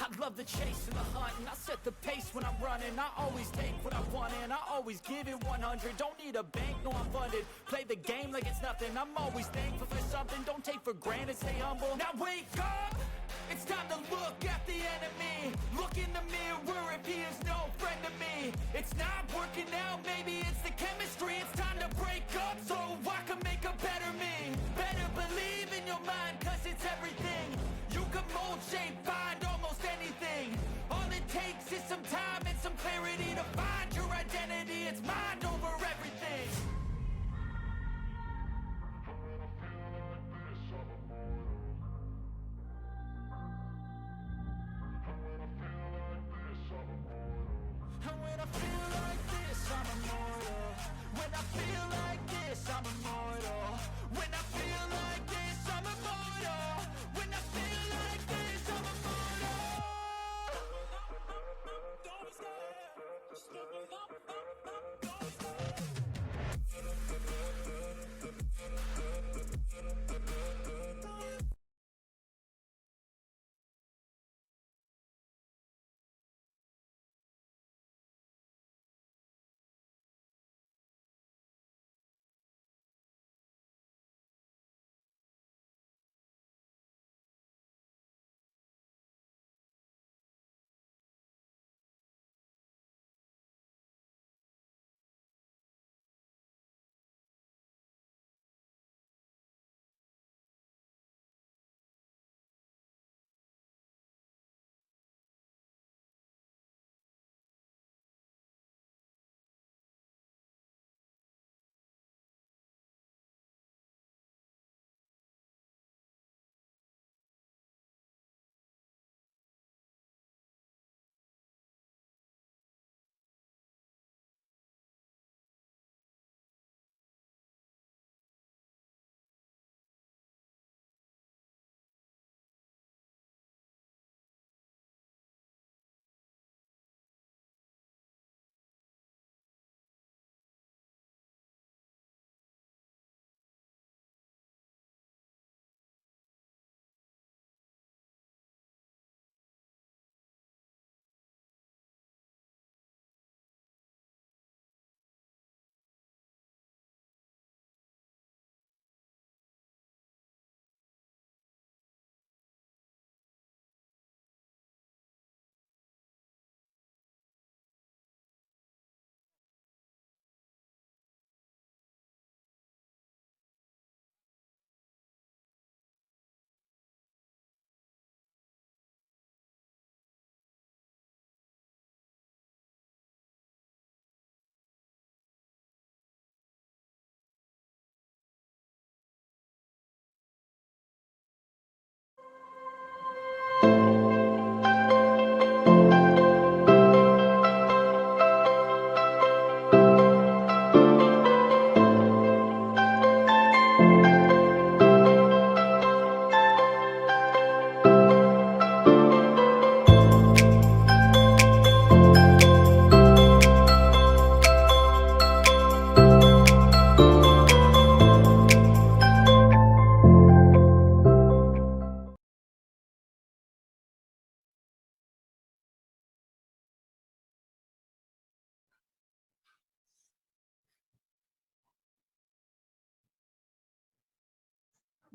I love the chase and the hunt, and I set the pace when I'm running. I always take what I want and I always give it 100. Don't need a bank, no I'm funded. Play the game like it's nothing. I'm always thankful for something. Don't take for granted, stay humble. Now wake up! It's time to look at the enemy. Look in the mirror if he is no friend to me. It's not working out, maybe it's the chemistry. It's time to break up so I can make a better me. Better believe in your mind, cause it's everything. You can mold, shape, find almost anything. All it takes is some time and some clarity to find your identity. It's mind over everything. And when I feel like this, I'm immortal. When I feel like this, I'm immortal. When I feel like this, I'm immortal. When I feel like this, I'm immortal. Don't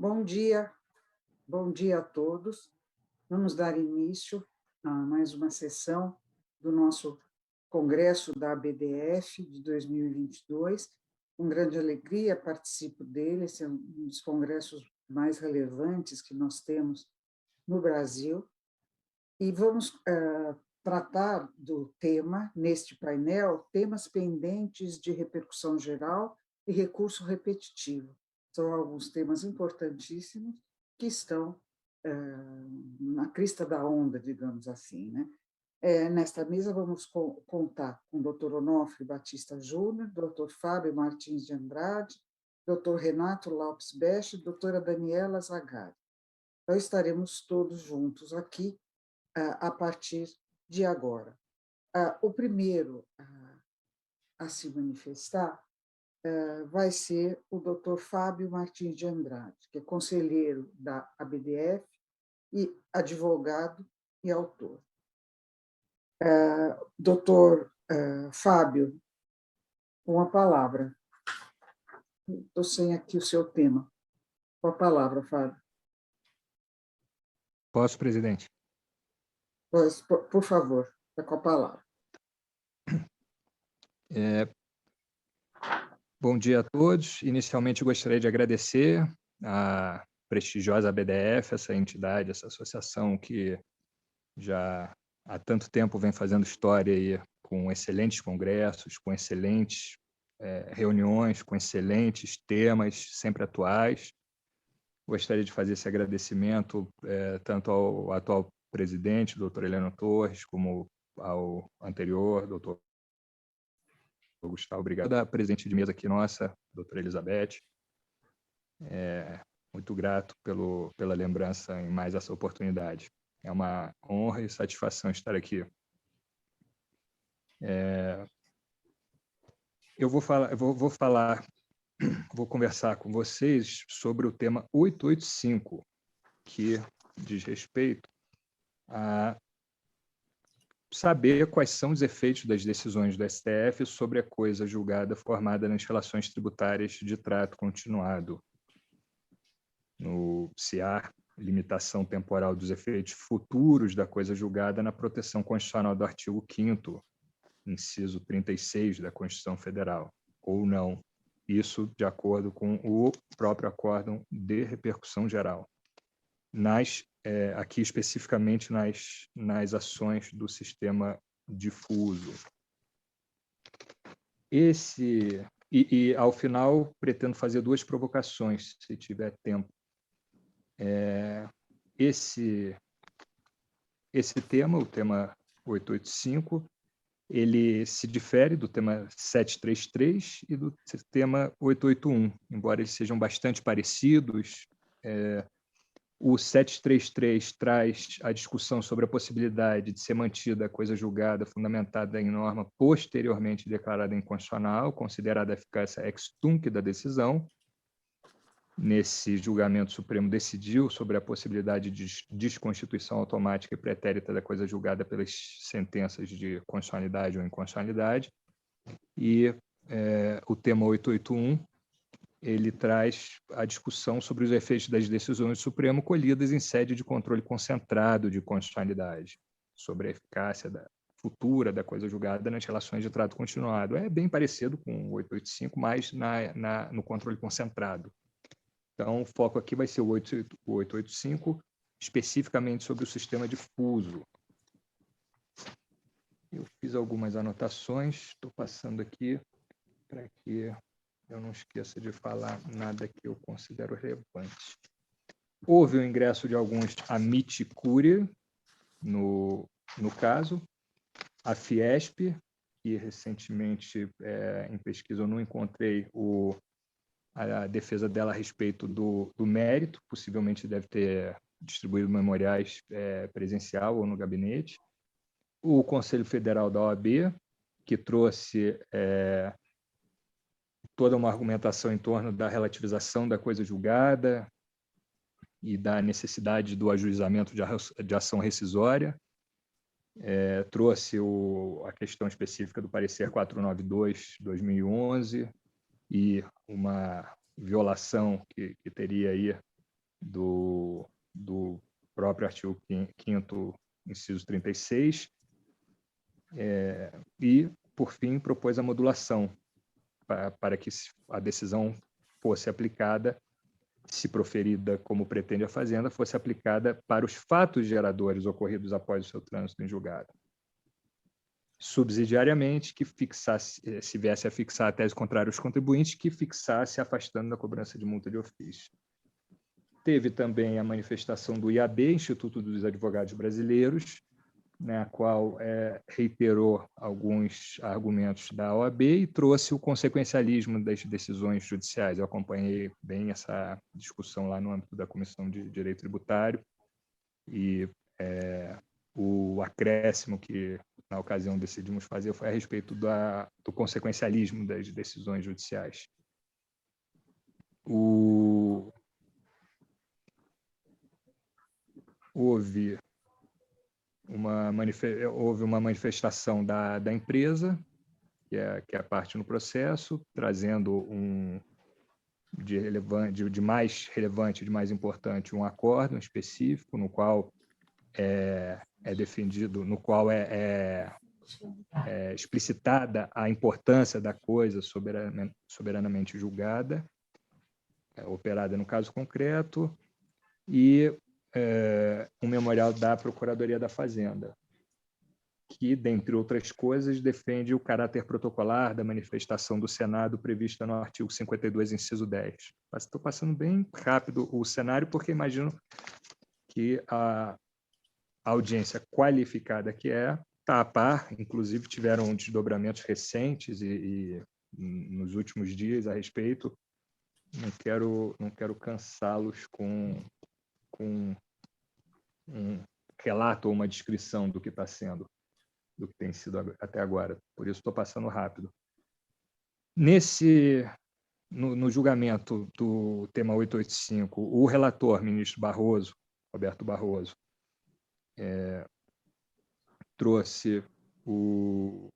Bom dia a todos. Vamos dar início a mais uma sessão do nosso Congresso da ABDF de 2022. Com grande alegria participo dele, esse é um dos congressos mais relevantes que nós temos no Brasil. E vamos tratar do tema, neste painel, temas pendentes de repercussão geral e recurso repetitivo. São alguns temas importantíssimos que estão na crista da onda, digamos assim, né? Nesta mesa vamos contar com o Dr. Onofre Batista Júnior, Dr. Fábio Martins de Andrade, Dr. Renato Lopes Bech e doutora Daniela Zagari. Então, estaremos todos juntos aqui a partir de agora. O primeiro a se manifestar vai ser o Dr. Fábio Martins de Andrade, que é conselheiro da ABDF e advogado e autor. Doutor Fábio, com a palavra. Estou sem aqui o seu tema. Com a palavra, Fábio. Posso, presidente? Pois, por favor, está com a palavra. Bom dia a todos. Inicialmente, gostaria de agradecer à prestigiosa BDF, essa entidade, essa associação que já há tanto tempo vem fazendo história aí, com excelentes congressos, com excelentes reuniões, com excelentes temas sempre atuais. Gostaria de fazer esse agradecimento tanto ao atual presidente, doutor Heleno Torres, como ao anterior, doutor Gustavo. Obrigado. A presidente de mesa aqui nossa, doutora Elizabeth. Muito grato pela lembrança em mais essa oportunidade. É uma honra e satisfação estar aqui. Eu vou conversar com vocês sobre o tema 885, que diz respeito a saber quais são os efeitos das decisões do STF sobre a coisa julgada formada nas relações tributárias de trato continuado. Se há limitação temporal dos efeitos futuros da coisa julgada na proteção constitucional do artigo 5º, inciso 36 da Constituição Federal, ou não. Isso de acordo com o próprio acórdão de repercussão geral. Aqui especificamente nas ações do sistema difuso. Ao final, pretendo fazer duas provocações, se tiver tempo. Esse tema, o tema 885, ele se difere do tema 733 e do tema 881, embora eles sejam bastante parecidos. O 733 traz a discussão sobre a possibilidade de ser mantida a coisa julgada fundamentada em norma posteriormente declarada inconstitucional, considerada a eficácia ex tunc da decisão. Nesse julgamento, o Supremo decidiu sobre a possibilidade de desconstituição automática e pretérita da coisa julgada pelas sentenças de constitucionalidade ou inconstitucionalidade. E o tema 881, ele traz a discussão sobre os efeitos das decisões do Supremo colhidas em sede de controle concentrado de constitucionalidade, sobre a eficácia futura da coisa julgada nas relações de trato continuado. É bem parecido com o 885, mas no controle concentrado. Então, o foco aqui vai ser o 885, especificamente sobre o sistema difuso. Eu fiz algumas anotações, estou passando aqui para que eu não esqueça de falar nada que eu considero relevante. Houve o ingresso de alguns amici curiae no caso. A Fiesp, que recentemente, em pesquisa, eu não encontrei a defesa dela a respeito do mérito, possivelmente deve ter distribuído memoriais presencial ou no gabinete. O Conselho Federal da OAB, que trouxe toda uma argumentação em torno da relativização da coisa julgada e da necessidade do ajuizamento de ação rescisória. Trouxe a questão específica do parecer 492/2011 e uma violação que teria aí do próprio artigo 5º, inciso 36. E, por fim, propôs a modulação para que a decisão fosse aplicada, se proferida como pretende a Fazenda, fosse aplicada para os fatos geradores ocorridos após o seu trânsito em julgado. Subsidiariamente, que fixasse, se viesse a fixar a tese contrária aos contribuintes, que fixasse afastando da cobrança de multa de ofício. Teve também a manifestação do IAB, Instituto dos Advogados Brasileiros, a qual reiterou alguns argumentos da OAB e trouxe o consequencialismo das decisões judiciais. Eu acompanhei bem essa discussão lá no âmbito da Comissão de Direito Tributário e o acréscimo que, na ocasião, decidimos fazer foi a respeito do consequencialismo das decisões judiciais. Houve houve uma manifestação da empresa, que é a parte no processo, trazendo de mais relevante, de mais importante, um acórdão específico, no qual é defendido, no qual é explicitada a importância da coisa soberanamente julgada, operada no caso concreto, e um memorial da Procuradoria da Fazenda, que, dentre outras coisas, defende o caráter protocolar da manifestação do Senado prevista no artigo 52, inciso 10. Estou passando bem rápido o cenário, porque imagino que a audiência qualificada que está a par, inclusive tiveram desdobramentos recentes e nos últimos dias a respeito. Não quero cansá-los com um relato ou uma descrição do que está sendo, do que tem sido até agora. Por isso estou passando rápido. No julgamento do tema 885, o relator, ministro Barroso, Roberto Barroso, trouxe o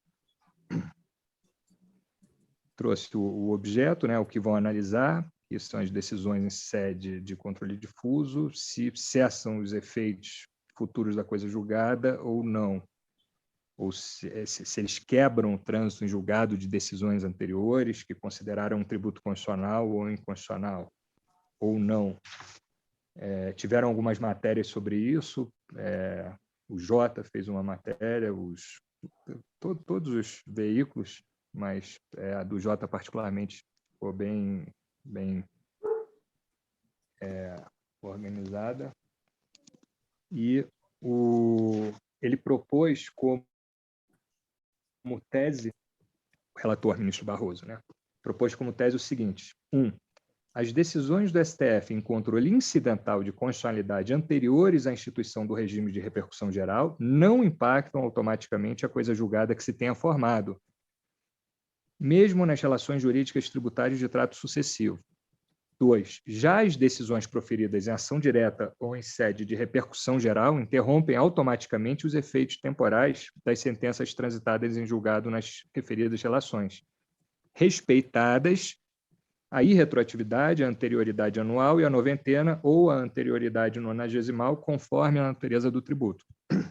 objeto, o que vão analisar, que são as decisões em sede de controle difuso, se cessam os efeitos futuros da coisa julgada ou não, ou se eles quebram o trânsito em julgado de decisões anteriores que consideraram um tributo constitucional ou inconstitucional, ou não. Tiveram algumas matérias sobre isso, o Jota fez uma matéria, todos os veículos, mas a do Jota particularmente ficou bem organizada. E ele propôs como tese, o relator ministro Barroso, propôs como tese o seguinte: 1. As decisões do STF em controle incidental de constitucionalidade anteriores à instituição do regime de repercussão geral não impactam automaticamente a coisa julgada que se tenha formado, mesmo nas relações jurídicas tributárias de trato sucessivo. 2. Já as decisões proferidas em ação direta ou em sede de repercussão geral interrompem automaticamente os efeitos temporais das sentenças transitadas em julgado nas referidas relações, respeitadas a irretroatividade, a anterioridade anual e a noventena ou a anterioridade nonagesimal, conforme a natureza do tributo.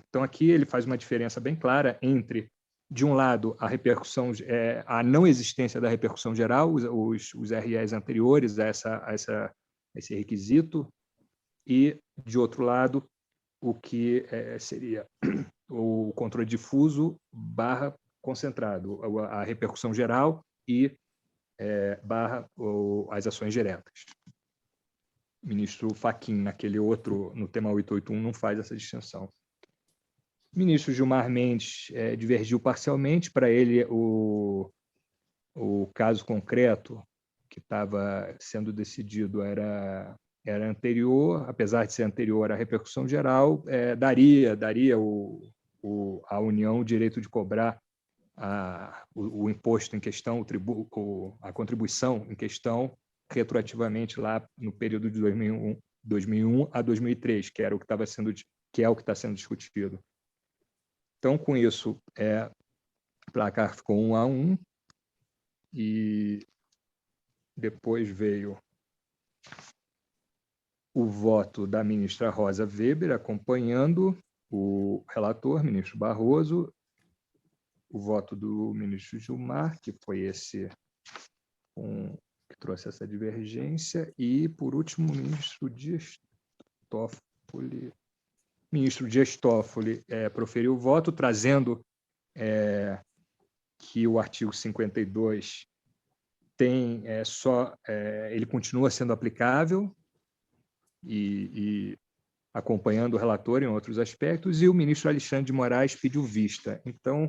Então, aqui ele faz uma diferença bem clara entre, de um lado, a repercussão, a não existência da repercussão geral, os REs anteriores a esse requisito, e, de outro lado, o que seria o controle difuso barra concentrado, a repercussão geral e barra as ações diretas. O ministro Fachin, no tema 881, não faz essa distinção. O ministro Gilmar Mendes divergiu parcialmente. Para ele, o caso concreto que estava sendo decidido era anterior, apesar de ser anterior à repercussão geral, daria à União o direito de cobrar o imposto em questão, a contribuição em questão, retroativamente lá no período de 2001 a 2003, que é o que está sendo discutido. Então, com isso, o placar ficou 1-1, e depois veio o voto da ministra Rosa Weber, acompanhando o relator, ministro Barroso, o voto do ministro Gilmar, que foi esse que trouxe essa divergência, e, por último, o ministro Dias Toffoli. Ministro Dias Toffoli proferiu o voto, trazendo que o artigo 52 ele continua sendo aplicável, e acompanhando o relator em outros aspectos, e o ministro Alexandre de Moraes pediu vista. Então,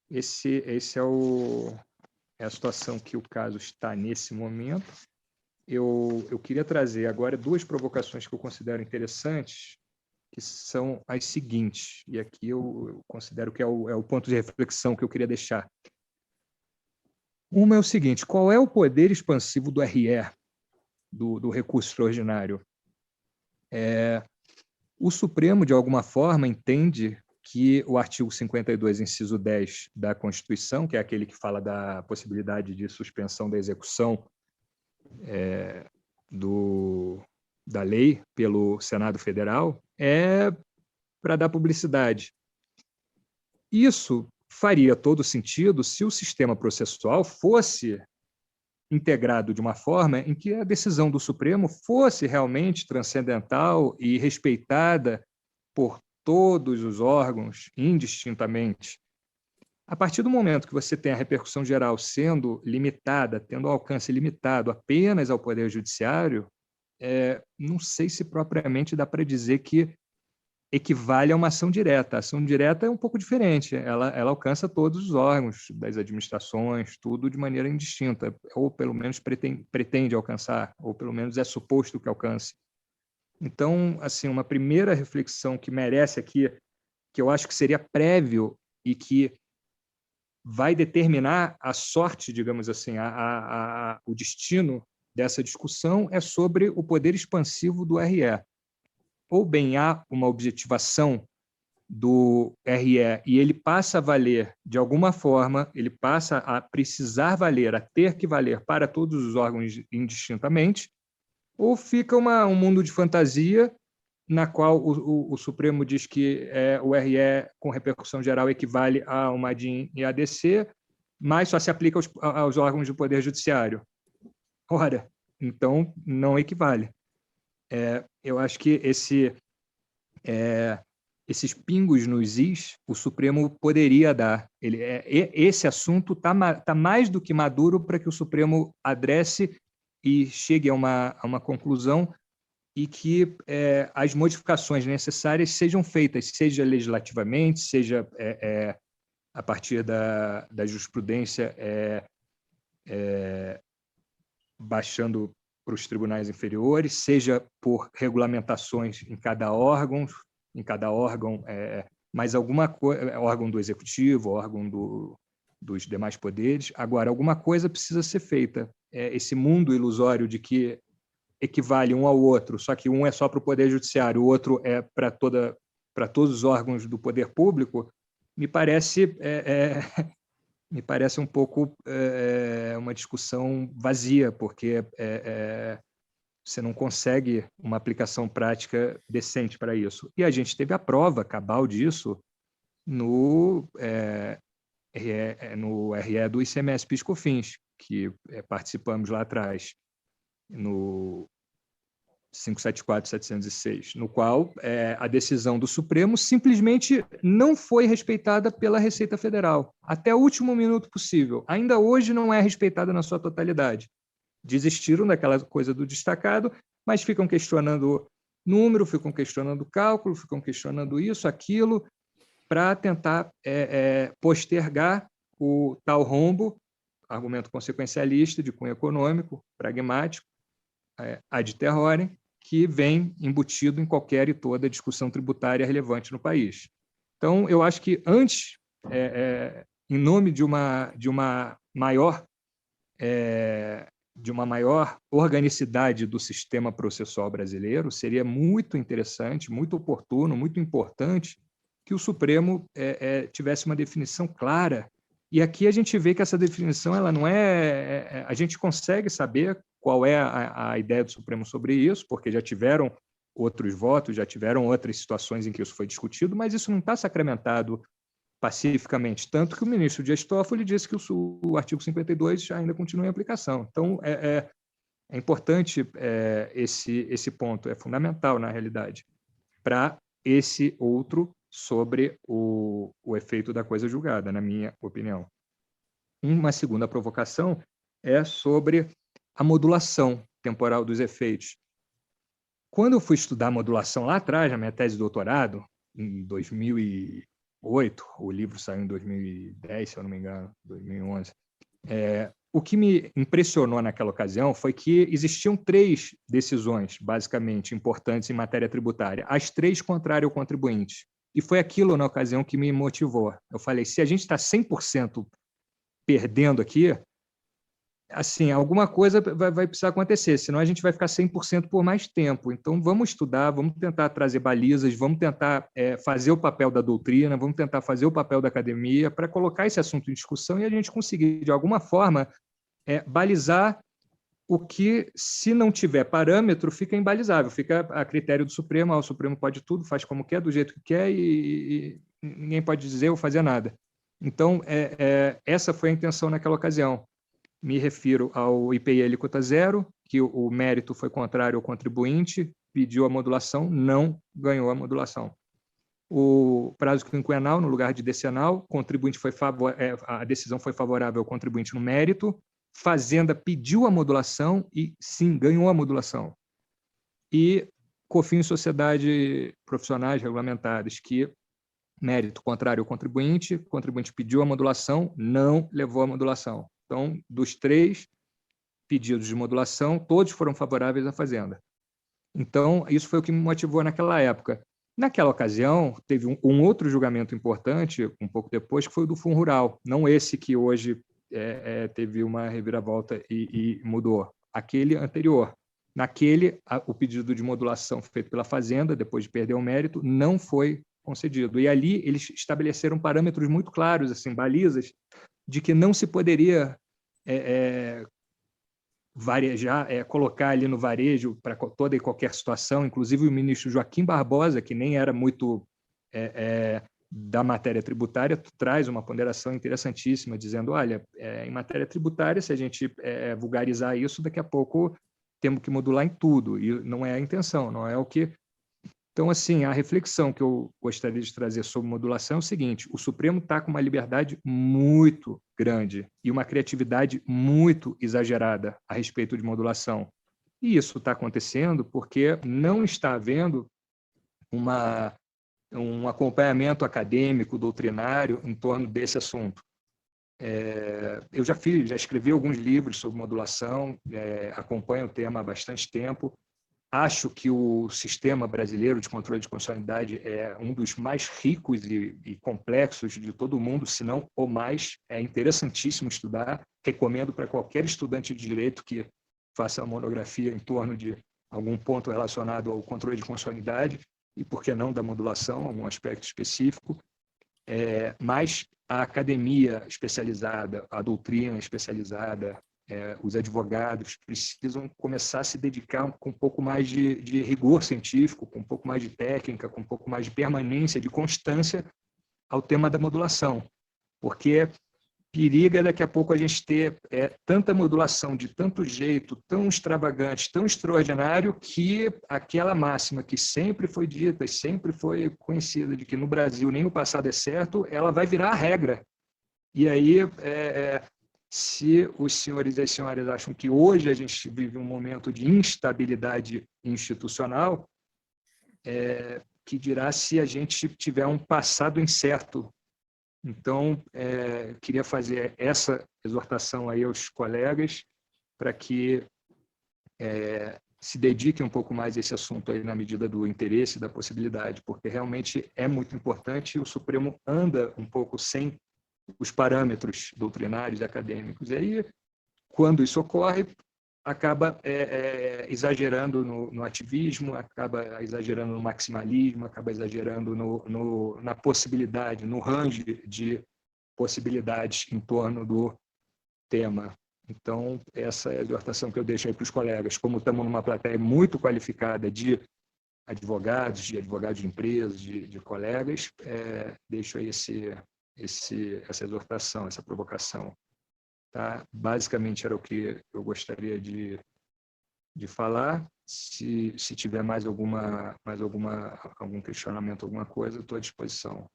esse é a situação que o caso está nesse momento. Eu queria trazer agora duas provocações que eu considero interessantes, que são as seguintes, e aqui eu considero que é o ponto de reflexão que eu queria deixar. Uma é o seguinte: qual é o poder expansivo do RE, do recurso extraordinário? O Supremo, de alguma forma, entende que o artigo 52, inciso 10 da Constituição, que é aquele que fala da possibilidade de suspensão da execução da lei pelo Senado Federal, é para dar publicidade. Isso faria todo sentido se o sistema processual fosse integrado de uma forma em que a decisão do Supremo fosse realmente transcendental e respeitada por todos os órgãos, indistintamente. A partir do momento que você tem a repercussão geral sendo limitada, tendo alcance limitado apenas ao Poder Judiciário, não sei se propriamente dá para dizer que equivale a uma ação direta. A ação direta é um pouco diferente, ela alcança todos os órgãos das administrações, tudo de maneira indistinta, ou pelo menos pretende alcançar, ou pelo menos é suposto que alcance. Então, assim, uma primeira reflexão que merece aqui, que eu acho que seria prévio e que vai determinar a sorte, digamos assim, o destino dessa discussão, é sobre o poder expansivo do RE. Ou bem há uma objetivação do RE e ele passa a valer de alguma forma, ele passa a precisar valer, a ter que valer para todos os órgãos indistintamente, ou fica um mundo de fantasia na qual o Supremo diz que o RE com repercussão geral equivale a uma DIN e ADC, mas só se aplica aos órgãos do Poder Judiciário. Ora, então não equivale. Eu acho que esses pingos nos is o Supremo poderia dar. Esse assunto tá mais do que maduro para que o Supremo adresse e chegue a uma conclusão e que as modificações necessárias sejam feitas, seja legislativamente, seja a partir da jurisprudência, baixando para os tribunais inferiores, seja por regulamentações em cada órgão, mas alguma coisa, órgão do executivo, órgão dos demais poderes. Agora, alguma coisa precisa ser feita. Esse mundo ilusório de que equivale um ao outro, só que um é só para o Poder Judiciário, o outro é para todos os órgãos do poder público, me parece um pouco uma discussão vazia, porque você não consegue uma aplicação prática decente para isso. E a gente teve a prova cabal disso no RE do ICMS PIS/COFINS, que participamos lá atrás, no 574/706, no qual a decisão do Supremo simplesmente não foi respeitada pela Receita Federal, até o último minuto possível. Ainda hoje não é respeitada na sua totalidade. Desistiram daquela coisa do destacado, mas ficam questionando número, ficam questionando cálculo, ficam questionando isso, aquilo, para tentar postergar o tal rombo, argumento consequencialista, de cunho econômico, pragmático, ad terrorem, que vem embutido em qualquer e toda discussão tributária relevante no país. Então, eu acho que antes, em nome de uma maior organicidade do sistema processual brasileiro, seria muito interessante, muito oportuno, muito importante que o Supremo tivesse uma definição clara. E aqui a gente vê que essa definição ela não a gente consegue saber qual é a ideia do Supremo sobre isso, porque já tiveram outros votos, já tiveram outras situações em que isso foi discutido, mas isso não está sacramentado pacificamente, tanto que o ministro Dias Toffoli disse que o artigo 52 ainda continua em aplicação. Então, é importante esse ponto, é fundamental, na realidade, para esse outro sobre o efeito da coisa julgada, na minha opinião. Uma segunda provocação é sobre a modulação temporal dos efeitos. Quando eu fui estudar modulação lá atrás, na minha tese de doutorado, em 2008, o livro saiu em 2010, se eu não me engano, 2011, o que me impressionou naquela ocasião foi que existiam 3 decisões, basicamente, importantes em matéria tributária, as 3 contrárias ao contribuinte. E foi aquilo, na ocasião, que me motivou. Eu falei, se a gente está 100% perdendo aqui, assim, alguma coisa vai precisar acontecer, senão a gente vai ficar 100% por mais tempo. Então, vamos estudar, vamos tentar trazer balizas, vamos tentar fazer o papel da doutrina, vamos tentar fazer o papel da academia para colocar esse assunto em discussão e a gente conseguir, de alguma forma, balizar o que, se não tiver parâmetro, fica imbalizável, fica a critério do Supremo. O Supremo pode tudo, faz como quer, do jeito que quer, e ninguém pode dizer ou fazer nada. Então, essa foi a intenção naquela ocasião. Me refiro ao IPI alíquota zero, que o mérito foi contrário ao contribuinte, pediu a modulação, não ganhou a modulação. O prazo quinquenal, no lugar de decenal, a decisão foi favorável ao contribuinte no mérito, Fazenda pediu a modulação e, sim, ganhou a modulação. E COFINS e sociedade profissionais regulamentadas, que mérito contrário ao contribuinte, o contribuinte pediu a modulação, não levou a modulação. Então, dos 3 pedidos de modulação, todos foram favoráveis à Fazenda. Então, isso foi o que me motivou naquela época. Naquela ocasião, teve um outro julgamento importante, um pouco depois, que foi o do Fundo Rural, não esse que hoje teve uma reviravolta e mudou. Aquele anterior. Naquele, o pedido de modulação feito pela Fazenda, depois de perder o mérito, não foi concedido. E ali eles estabeleceram parâmetros muito claros, assim, balizas, de que não se poderia varejar, colocar ali no varejo para toda e qualquer situação. Inclusive o ministro Joaquim Barbosa, que nem era muito da matéria tributária, traz uma ponderação interessantíssima, dizendo, olha, em matéria tributária, se a gente vulgarizar isso, daqui a pouco temos que modular em tudo, e não é a intenção, não é o que... Então, assim, a reflexão que eu gostaria de trazer sobre modulação é o seguinte: o Supremo está com uma liberdade muito grande e uma criatividade muito exagerada a respeito de modulação. E isso está acontecendo porque não está havendo um acompanhamento acadêmico, doutrinário, em torno desse assunto. Eu já escrevi alguns livros sobre modulação, acompanho o tema há bastante tempo. Acho que o sistema brasileiro de controle de constitucionalidade é um dos mais ricos e complexos de todo o mundo, se não o mais. É interessantíssimo estudar. Recomendo para qualquer estudante de direito que faça uma monografia em torno de algum ponto relacionado ao controle de constitucionalidade e, por que não, da modulação, algum aspecto específico. Mas a academia especializada, a doutrina especializada, os advogados precisam começar a se dedicar com um pouco mais de rigor científico, com um pouco mais de técnica, com um pouco mais de permanência, de constância ao tema da modulação, porque periga daqui a pouco a gente ter tanta modulação de tanto jeito, tão extravagante, tão extraordinário, que aquela máxima que sempre foi dita e sempre foi conhecida de que no Brasil nem o passado é certo, ela vai virar a regra. E aí... se os senhores e as senhoras acham que hoje a gente vive um momento de instabilidade institucional, que dirá se a gente tiver um passado incerto. Então, queria fazer essa exortação aí aos colegas para que se dediquem um pouco mais a esse assunto aí na medida do interesse e da possibilidade, porque realmente é muito importante e o Supremo anda um pouco sem os parâmetros doutrinários e acadêmicos. E aí, quando isso ocorre, acaba exagerando no ativismo, acaba exagerando no maximalismo, acaba exagerando na possibilidade, no range de possibilidades em torno do tema. Então, essa é a exortação que eu deixo aí para os colegas. Como estamos numa plateia muito qualificada de advogados de empresas, de colegas, deixo aí essa exortação, essa provocação. Tá? Basicamente era o que eu gostaria de falar. Se tiver mais algum questionamento, alguma coisa, estou à disposição.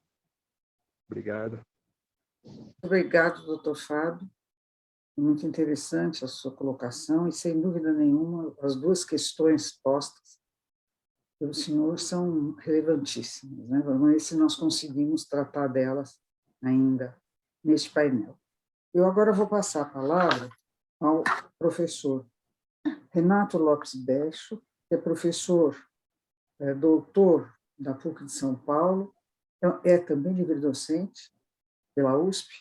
Obrigado. Obrigado, doutor Fábio. Muito interessante a sua colocação e, sem dúvida nenhuma, as duas questões postas pelo senhor são relevantíssimas, né? Vamos ver se nós conseguimos tratar delas ainda neste painel. Eu agora vou passar a palavra ao professor Renato Lopes Becho, que é professor doutor da PUC de São Paulo, é também livre-docente pela USP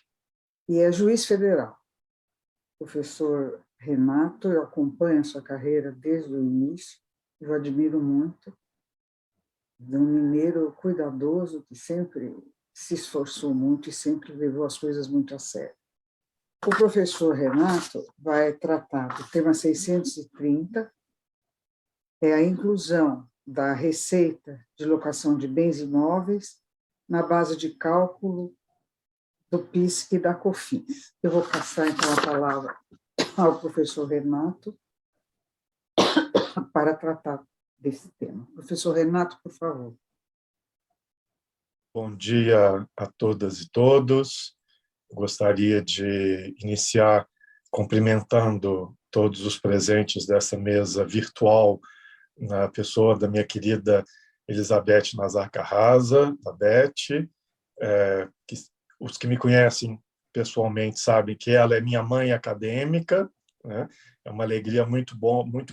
e é juiz federal. professor Renato, eu acompanho a sua carreira desde o início, eu admiro muito, de um mineiro cuidadoso que sempre se esforçou muito e sempre levou as coisas muito a sério. O professor Renato vai tratar do tema 630, é a inclusão da receita de locação de bens imóveis na base de cálculo do PIS e da COFINS. Eu vou passar, então, a palavra ao professor Renato para tratar desse tema. Professor Renato, por favor. Bom dia a todas e todos. Gostaria de iniciar cumprimentando todos os presentes dessa mesa virtual, na pessoa da minha querida Elizabeth Nazar Carrasa, da Beth. Os que me conhecem pessoalmente sabem que ela é minha mãe acadêmica, né? É uma alegria muito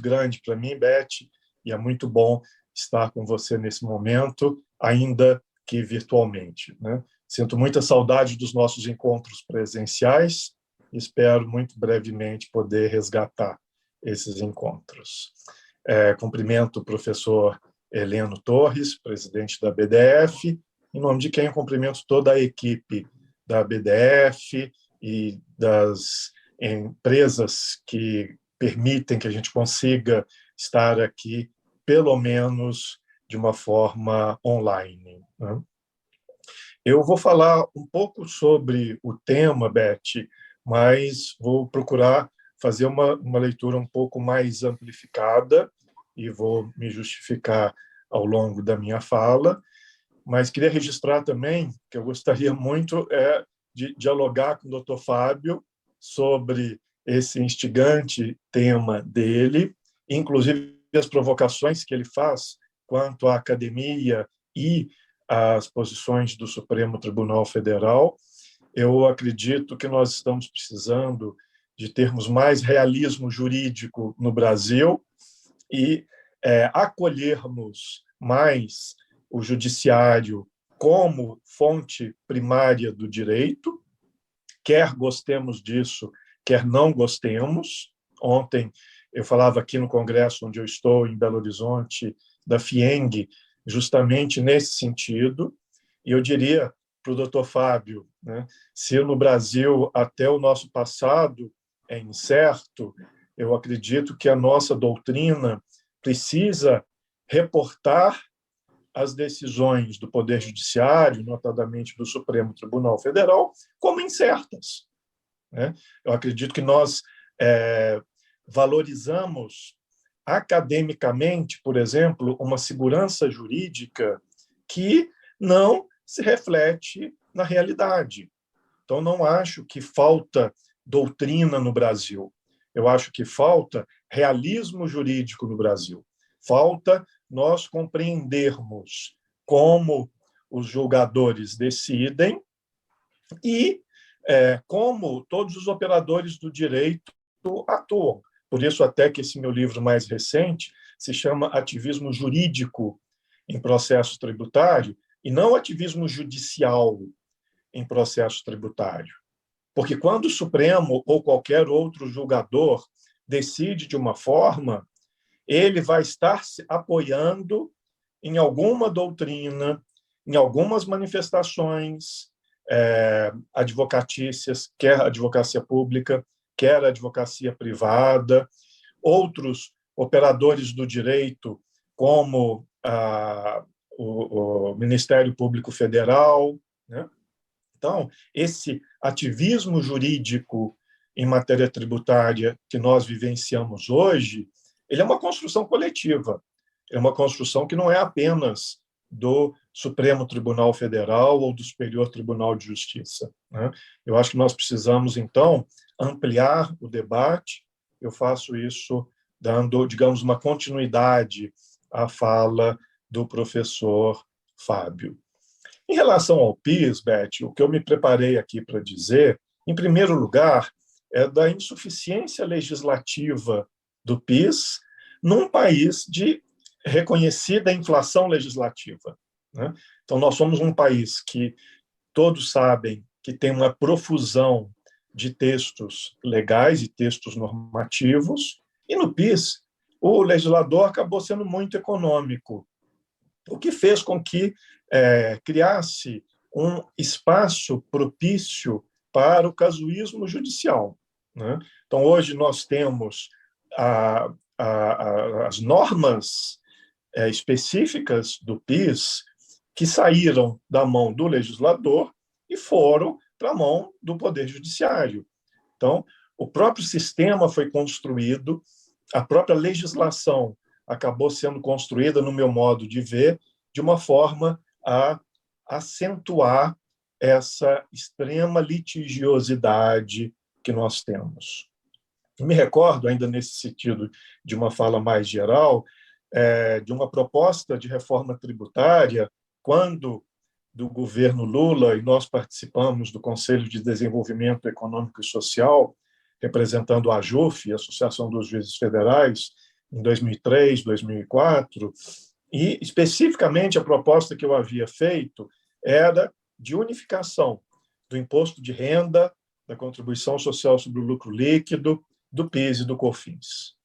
grande para mim, Beth, e é muito bom estar com você nesse momento, ainda que virtualmente, né? Sinto muita saudade dos nossos encontros presenciais e espero muito brevemente poder resgatar esses encontros. Cumprimento o professor Heleno Torres, presidente da BDF, em nome de quem cumprimento toda a equipe da BDF e das empresas que permitem que a gente consiga estar aqui, pelo menos de uma forma online, né? Eu vou falar um pouco sobre o tema, Beth, mas vou procurar fazer uma leitura um pouco mais amplificada e vou me justificar ao longo da minha fala, mas queria registrar também que eu gostaria muito de dialogar com o Dr. Fábio sobre esse instigante tema dele, inclusive as provocações que ele faz quanto à academia e às posições do Supremo Tribunal Federal. Eu acredito que nós estamos precisando de termos mais realismo jurídico no Brasil e acolhermos mais o judiciário como fonte primária do direito, quer gostemos disso, quer não gostemos. Ontem eu falava aqui no Congresso, onde eu estou, em Belo Horizonte, da FIENG, justamente nesse sentido, e eu diria para o Dr. Fábio, né, se no Brasil até o nosso passado é incerto, eu acredito que a nossa doutrina precisa reportar as decisões do Poder Judiciário, notadamente do Supremo Tribunal Federal, como incertas, né? Eu acredito que nós valorizamos academicamente, por exemplo, uma segurança jurídica que não se reflete na realidade. Então, não acho que falta doutrina no Brasil. Eu acho que falta realismo jurídico no Brasil. Falta nós compreendermos como os julgadores decidem e como todos os operadores do direito atuam. Por isso, até que esse meu livro mais recente se chama Ativismo Jurídico em Processo Tributário e não ativismo judicial em processo tributário. Porque quando o Supremo ou qualquer outro julgador decide de uma forma, ele vai estar se apoiando em alguma doutrina, em algumas manifestações advocatícias, quer advocacia pública, quer advocacia privada, outros operadores do direito, como o Ministério Público Federal, né? Então, esse ativismo jurídico em matéria tributária que nós vivenciamos hoje, ele é uma construção coletiva, é uma construção que não é apenas do Supremo Tribunal Federal ou do Superior Tribunal de Justiça, né? Eu acho que nós precisamos, então, ampliar o debate. Eu faço isso dando, digamos, uma continuidade à fala do professor Fábio. Em relação ao PIS, Beth, o que eu me preparei aqui para dizer, em primeiro lugar, é da insuficiência legislativa do PIS num país de reconhecida inflação legislativa, né? Então, nós somos um país que todos sabem que tem uma profusão de textos legais e textos normativos, e no PIS o legislador acabou sendo muito econômico, o que fez com que criasse um espaço propício para o casuísmo judicial, né? Então, hoje nós temos as normas específicas do PIS que saíram da mão do legislador e foram para a mão do Poder Judiciário. Então, o próprio sistema foi construído, a própria legislação acabou sendo construída, no meu modo de ver, de uma forma a acentuar essa extrema litigiosidade que nós temos. Eu me recordo, ainda nesse sentido de uma fala mais geral, de uma proposta de reforma tributária, quando do governo Lula, e nós participamos do Conselho de Desenvolvimento Econômico e Social, representando a AJUF, a Associação dos Juízes Federais, em 2003, 2004, e especificamente a proposta que eu havia feito era de unificação do imposto de renda, da contribuição social sobre o lucro líquido, do PIS e do COFINS.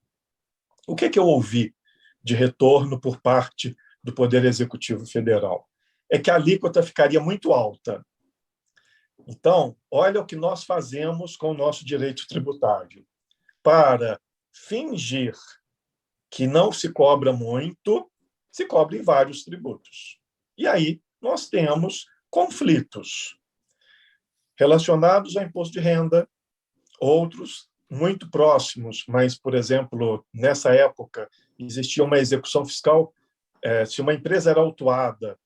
O que eu ouvi de retorno por parte do Poder Executivo Federal? É que a alíquota ficaria muito alta. Então, olha o que nós fazemos com o nosso direito tributário. Para fingir que não se cobra muito, se cobra em vários tributos. E aí nós temos conflitos relacionados ao imposto de renda, outros muito próximos, mas, por exemplo, nessa época existia uma execução fiscal, se uma empresa era autuada,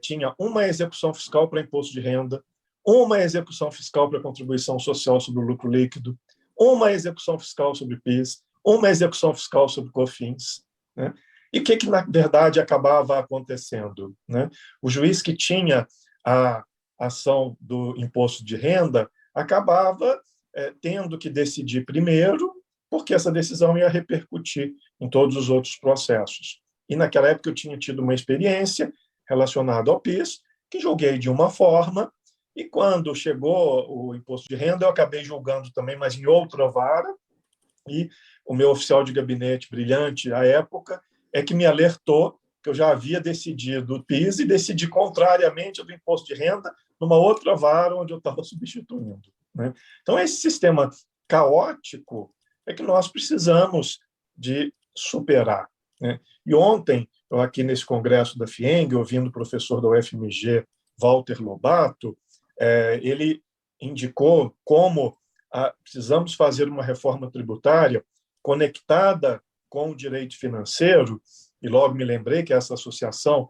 tinha uma execução fiscal para imposto de renda, uma execução fiscal para contribuição social sobre o lucro líquido, uma execução fiscal sobre PIS, uma execução fiscal sobre COFINS, né? E o que, na verdade, acabava acontecendo, né? O juiz que tinha a ação do imposto de renda acabava tendo que decidir primeiro, porque essa decisão ia repercutir em todos os outros processos. E, naquela época, eu tinha tido uma experiência relacionada ao PIS, que julguei de uma forma, e quando chegou o imposto de renda, eu acabei julgando também, mas em outra vara, e o meu oficial de gabinete brilhante, à época, é que me alertou que eu já havia decidido o PIS e decidi contrariamente ao do imposto de renda numa outra vara onde eu estava substituindo, né? Então, esse sistema caótico é que nós precisamos de superar, né? E ontem, eu aqui nesse congresso da FIENG, ouvindo o professor da UFMG, Walter Lobato, ele indicou como precisamos fazer uma reforma tributária conectada com o direito financeiro, e logo me lembrei que essa associação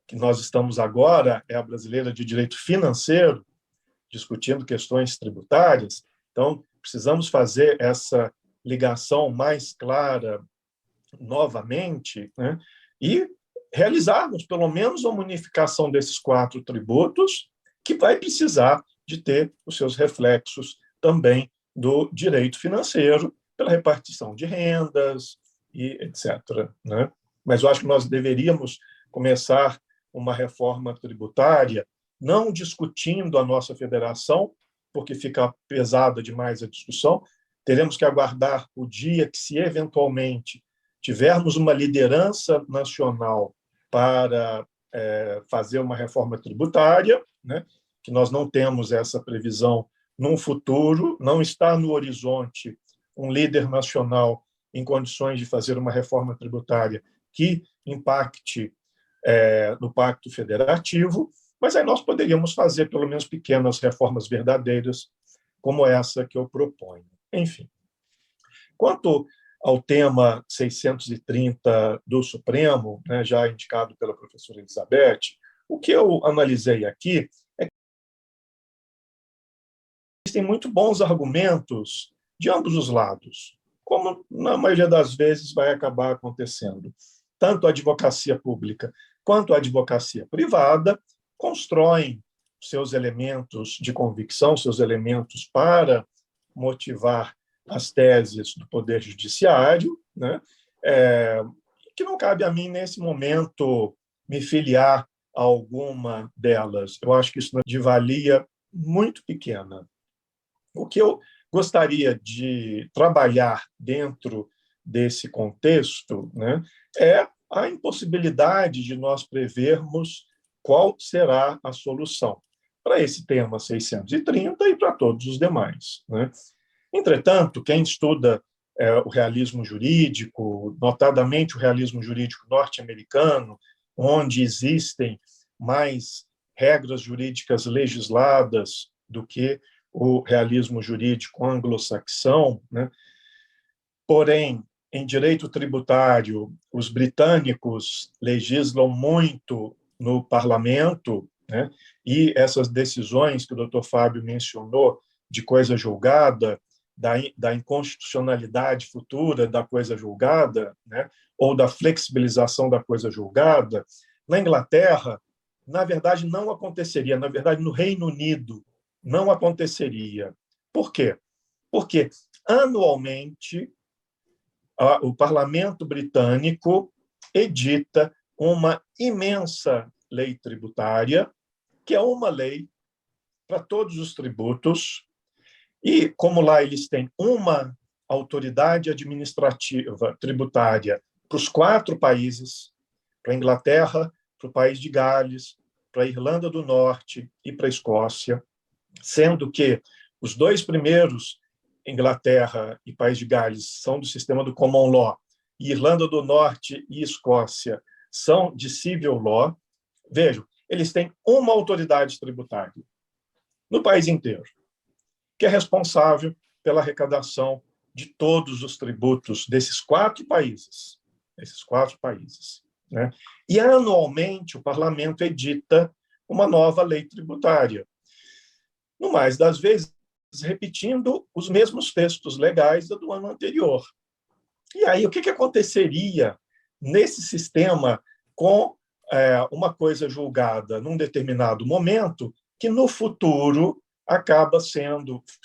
que nós estamos agora é a Brasileira de Direito Financeiro, discutindo questões tributárias. Então, precisamos fazer essa ligação mais clara novamente, né? E realizarmos pelo menos uma unificação desses 4 tributos, que vai precisar de ter os seus reflexos também do direito financeiro, pela repartição de rendas e etc., né? Mas eu acho que nós deveríamos começar uma reforma tributária não discutindo a nossa federação, porque fica pesada demais a discussão. Teremos que aguardar o dia que, se eventualmente tivermos uma liderança nacional para fazer uma reforma tributária, né, que nós não temos essa previsão num futuro, não está no horizonte um líder nacional em condições de fazer uma reforma tributária que impacte no Pacto Federativo, mas aí nós poderíamos fazer pelo menos pequenas reformas verdadeiras, como essa que eu proponho. Enfim, quanto ao tema 630 do Supremo, né, já indicado pela professora Elizabeth, o que eu analisei aqui é que existem muito bons argumentos de ambos os lados, como na maioria das vezes vai acabar acontecendo. Tanto a advocacia pública quanto a advocacia privada constroem seus elementos de convicção, seus elementos para motivar as teses do Poder Judiciário, né? Que não cabe a mim, nesse momento, me filiar a alguma delas. Eu acho que isso é de valia muito pequena. O que eu gostaria de trabalhar dentro desse contexto, né, é a impossibilidade de nós prevermos qual será a solução para esse tema 630 e para todos os demais, né? Entretanto, quem estuda o realismo jurídico, notadamente o realismo jurídico norte-americano, onde existem mais regras jurídicas legisladas do que o realismo jurídico anglo-saxão, né? Porém, em direito tributário, os britânicos legislam muito no parlamento, né? E essas decisões que o doutor Fábio mencionou de coisa julgada, da inconstitucionalidade futura da coisa julgada, né? Ou da flexibilização da coisa julgada, na Inglaterra, na verdade, não aconteceria. Na verdade, no Reino Unido, não aconteceria. Por quê? Porque, anualmente, o parlamento britânico edita uma imensa lei tributária, que é uma lei para todos os tributos, e como lá eles têm uma autoridade administrativa tributária para os 4 países, para a Inglaterra, para o país de Gales, para a Irlanda do Norte e para a Escócia, sendo que os 2 primeiros, Inglaterra e País de Gales, são do sistema do Common Law, e Irlanda do Norte e Escócia são de Civil Law. Vejam, eles têm uma autoridade tributária no país inteiro, que é responsável pela arrecadação de todos os tributos desses 4 países. Né? E, anualmente, o parlamento edita uma nova lei tributária, no mais das vezes, repetindo os mesmos textos legais do ano anterior. E aí, o que aconteceria nesse sistema com uma coisa julgada num determinado momento, que no futuro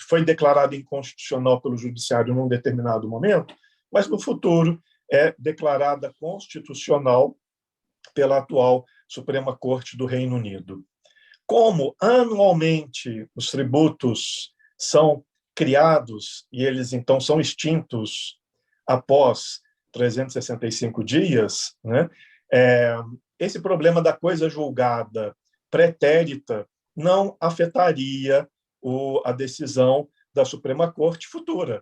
foi declarada inconstitucional pelo judiciário num determinado momento, mas no futuro é declarada constitucional pela atual Suprema Corte do Reino Unido. Como anualmente os tributos são criados e eles então são extintos após 365 dias, né? Esse problema da coisa julgada pretérita não afetaria a decisão da Suprema Corte futura.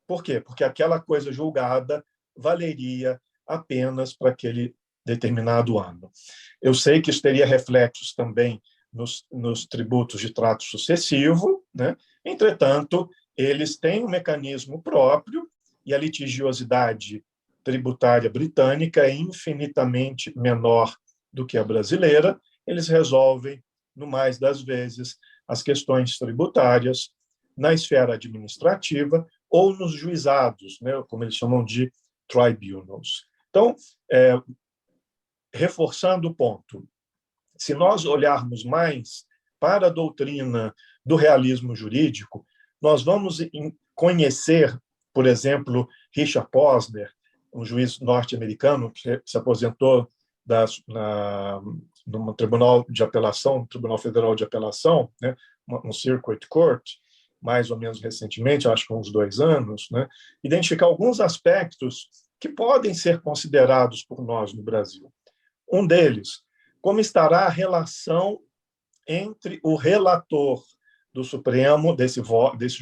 Por quê? Porque aquela coisa julgada valeria apenas para aquele determinado ano. Eu sei que isso teria reflexos também nos tributos de trato sucessivo, né? Entretanto, eles têm um mecanismo próprio e a litigiosidade tributária britânica é infinitamente menor do que a brasileira. Eles resolvem, no mais das vezes, as questões tributárias na esfera administrativa ou nos juizados, né, como eles chamam de tribunals. Então, reforçando o ponto, se nós olharmos mais para a doutrina do realismo jurídico, nós vamos conhecer, por exemplo, Richard Posner, um juiz norte-americano que se aposentou no Tribunal de Apelação, Tribunal Federal de Apelação, né, um Circuit Court, mais ou menos recentemente, acho que há uns 2 anos, né, identificar alguns aspectos que podem ser considerados por nós no Brasil. Um deles, como estará a relação entre o relator do Supremo, desse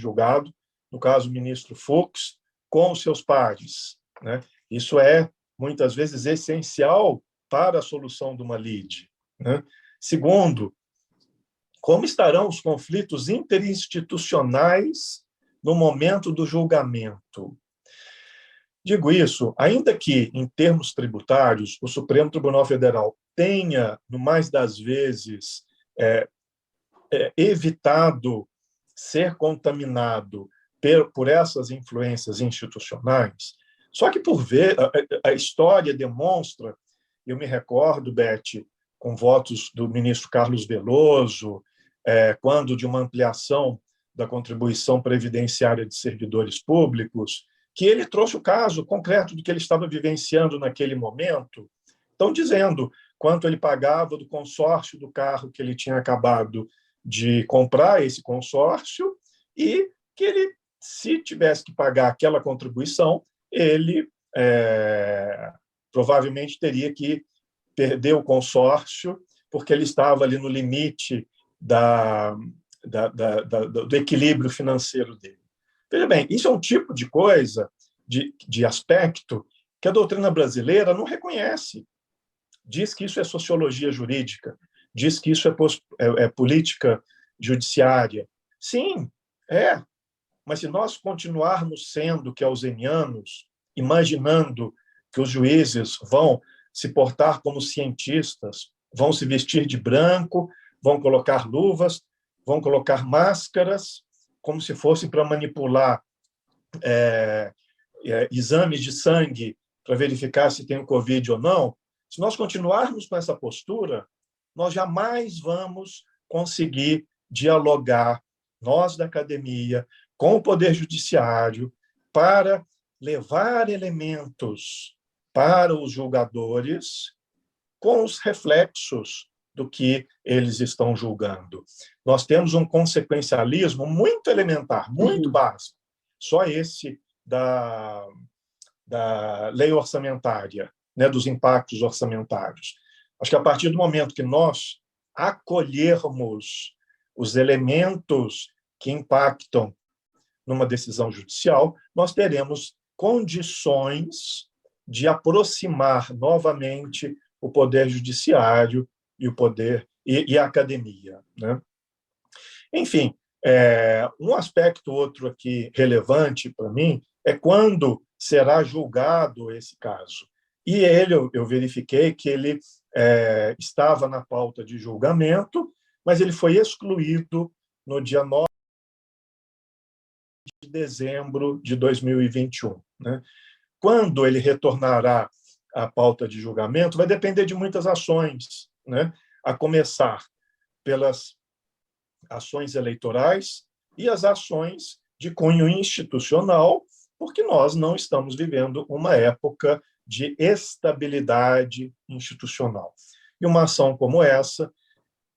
julgado, no caso o ministro Fux, com os seus pares, né? Isso é, muitas vezes, essencial para a solução de uma lide, né? Segundo, como estarão os conflitos interinstitucionais no momento do julgamento? Digo isso, ainda que, em termos tributários, o Supremo Tribunal Federal tenha, no mais das vezes, evitado ser contaminado por essas influências institucionais, só que, por ver, a história demonstra, eu me recordo, Beth, com votos do ministro Carlos Veloso, quando de uma ampliação da contribuição previdenciária de servidores públicos, que ele trouxe o caso concreto do que ele estava vivenciando naquele momento, estão dizendo quanto ele pagava do consórcio do carro que ele tinha acabado de comprar, esse consórcio, e que ele, se tivesse que pagar aquela contribuição, ele provavelmente teria que perder o consórcio, porque ele estava ali no limite do equilíbrio financeiro dele. Veja bem, isso é um tipo de coisa, de aspecto, que a doutrina brasileira não reconhece. Diz que isso é sociologia jurídica, diz que isso é política judiciária. Sim, mas se nós continuarmos sendo keynesianos, imaginando que os juízes vão se portar como cientistas, vão se vestir de branco, vão colocar luvas, vão colocar máscaras, como se fossem para manipular exames de sangue para verificar se tem o Covid ou não, se nós continuarmos com essa postura, nós jamais vamos conseguir dialogar, nós da academia, com o Poder Judiciário, para levar elementos para os julgadores com os reflexos do que eles estão julgando. Nós temos um consequencialismo muito elementar, muito básico. Só esse da lei orçamentária, né, dos impactos orçamentários. Acho que a partir do momento que nós acolhermos os elementos que impactam numa decisão judicial, nós teremos condições de aproximar novamente o poder judiciário e o poder e a academia, né? Enfim, um aspecto outro aqui relevante para mim é quando será julgado esse caso. E eu verifiquei que ele estava na pauta de julgamento, mas ele foi excluído no dia 9 de dezembro de 2021. Né? Quando ele retornará à pauta de julgamento, vai depender de muitas ações, né? A começar pelas ações eleitorais e as ações de cunho institucional, porque nós não estamos vivendo uma época de estabilidade institucional. E uma ação como essa,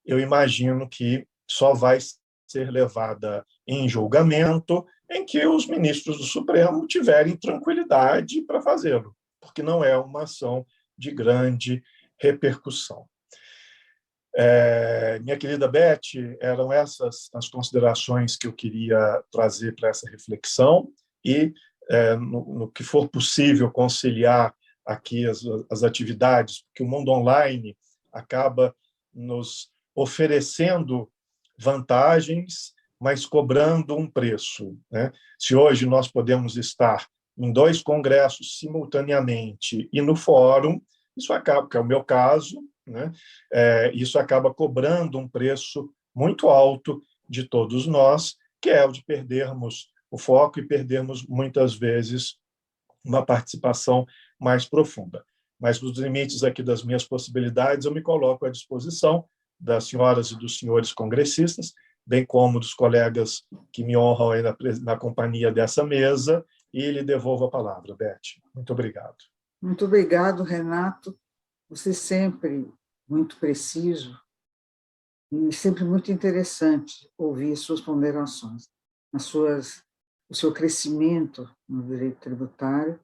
eu imagino que só vai ser levada em julgamento em que os ministros do Supremo tiverem tranquilidade para fazê-lo, porque não é uma ação de grande repercussão. Minha querida Beth, eram essas as considerações que eu queria trazer para essa reflexão e, no que for possível, conciliar aqui as atividades, porque o mundo online acaba nos oferecendo vantagens, mas cobrando um preço, né? Se hoje nós podemos estar em 2 congressos simultaneamente e no fórum, isso acaba, que é o meu caso, né? Isso acaba cobrando um preço muito alto de todos nós, que é o de perdermos o foco e perdermos, muitas vezes, uma participação mais profunda. Mas, nos limites aqui das minhas possibilidades, eu me coloco à disposição das senhoras e dos senhores congressistas, bem como dos colegas que me honram aí na companhia dessa mesa, e lhe devolvo a palavra, Beth. Muito obrigado. Muito obrigado, Renato. Você sempre muito preciso e sempre muito interessante ouvir suas ponderações, o seu crescimento no direito tributário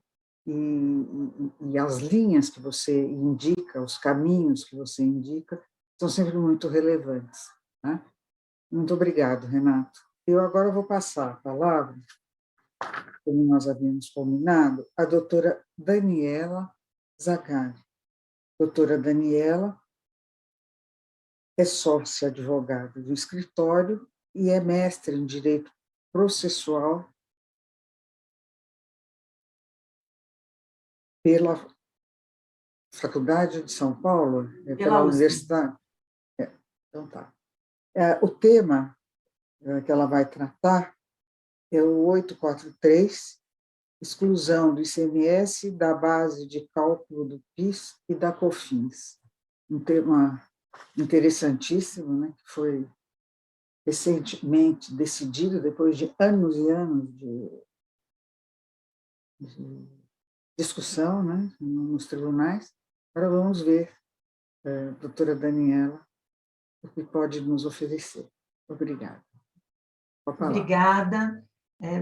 e as linhas que você indica, os caminhos que você indica, são sempre muito relevantes. Tá? Muito obrigado, Renato. Eu agora vou passar a palavra, como nós havíamos combinado, à doutora Daniela Zagari. Doutora Daniela é sócia advogada do escritório e é mestre em Direito Processual pela Faculdade de São Paulo, pela Universidade. Então tá. O tema que ela vai tratar é o 843, exclusão do ICMS da base de cálculo do PIS e da COFINS. Um tema interessantíssimo, né, que foi recentemente decidido, depois de anos e anos de discussão, né, nos tribunais. Agora vamos ver, doutora Daniela, o que pode nos oferecer. Obrigada. Obrigada.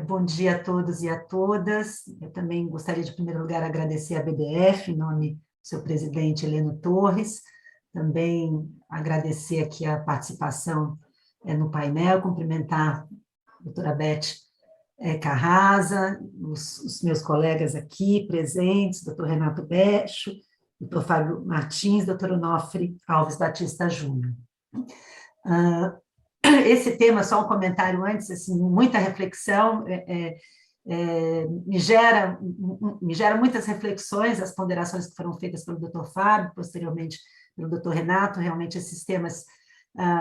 Bom dia a todos e a todas. Eu também gostaria, de, em primeiro lugar, agradecer à BDF, em nome do seu presidente, Heleno Torres, também agradecer aqui a participação no painel, cumprimentar a doutora Beth Carrasa, os meus colegas aqui presentes, doutor Renato Becho, doutor Fábio Martins, doutor Onofre Alves Batista Júnior. Esse tema, só um comentário antes, assim, muita reflexão, me gera muitas reflexões, as ponderações que foram feitas pelo doutor Fábio, posteriormente pelo doutor Renato, realmente esses temas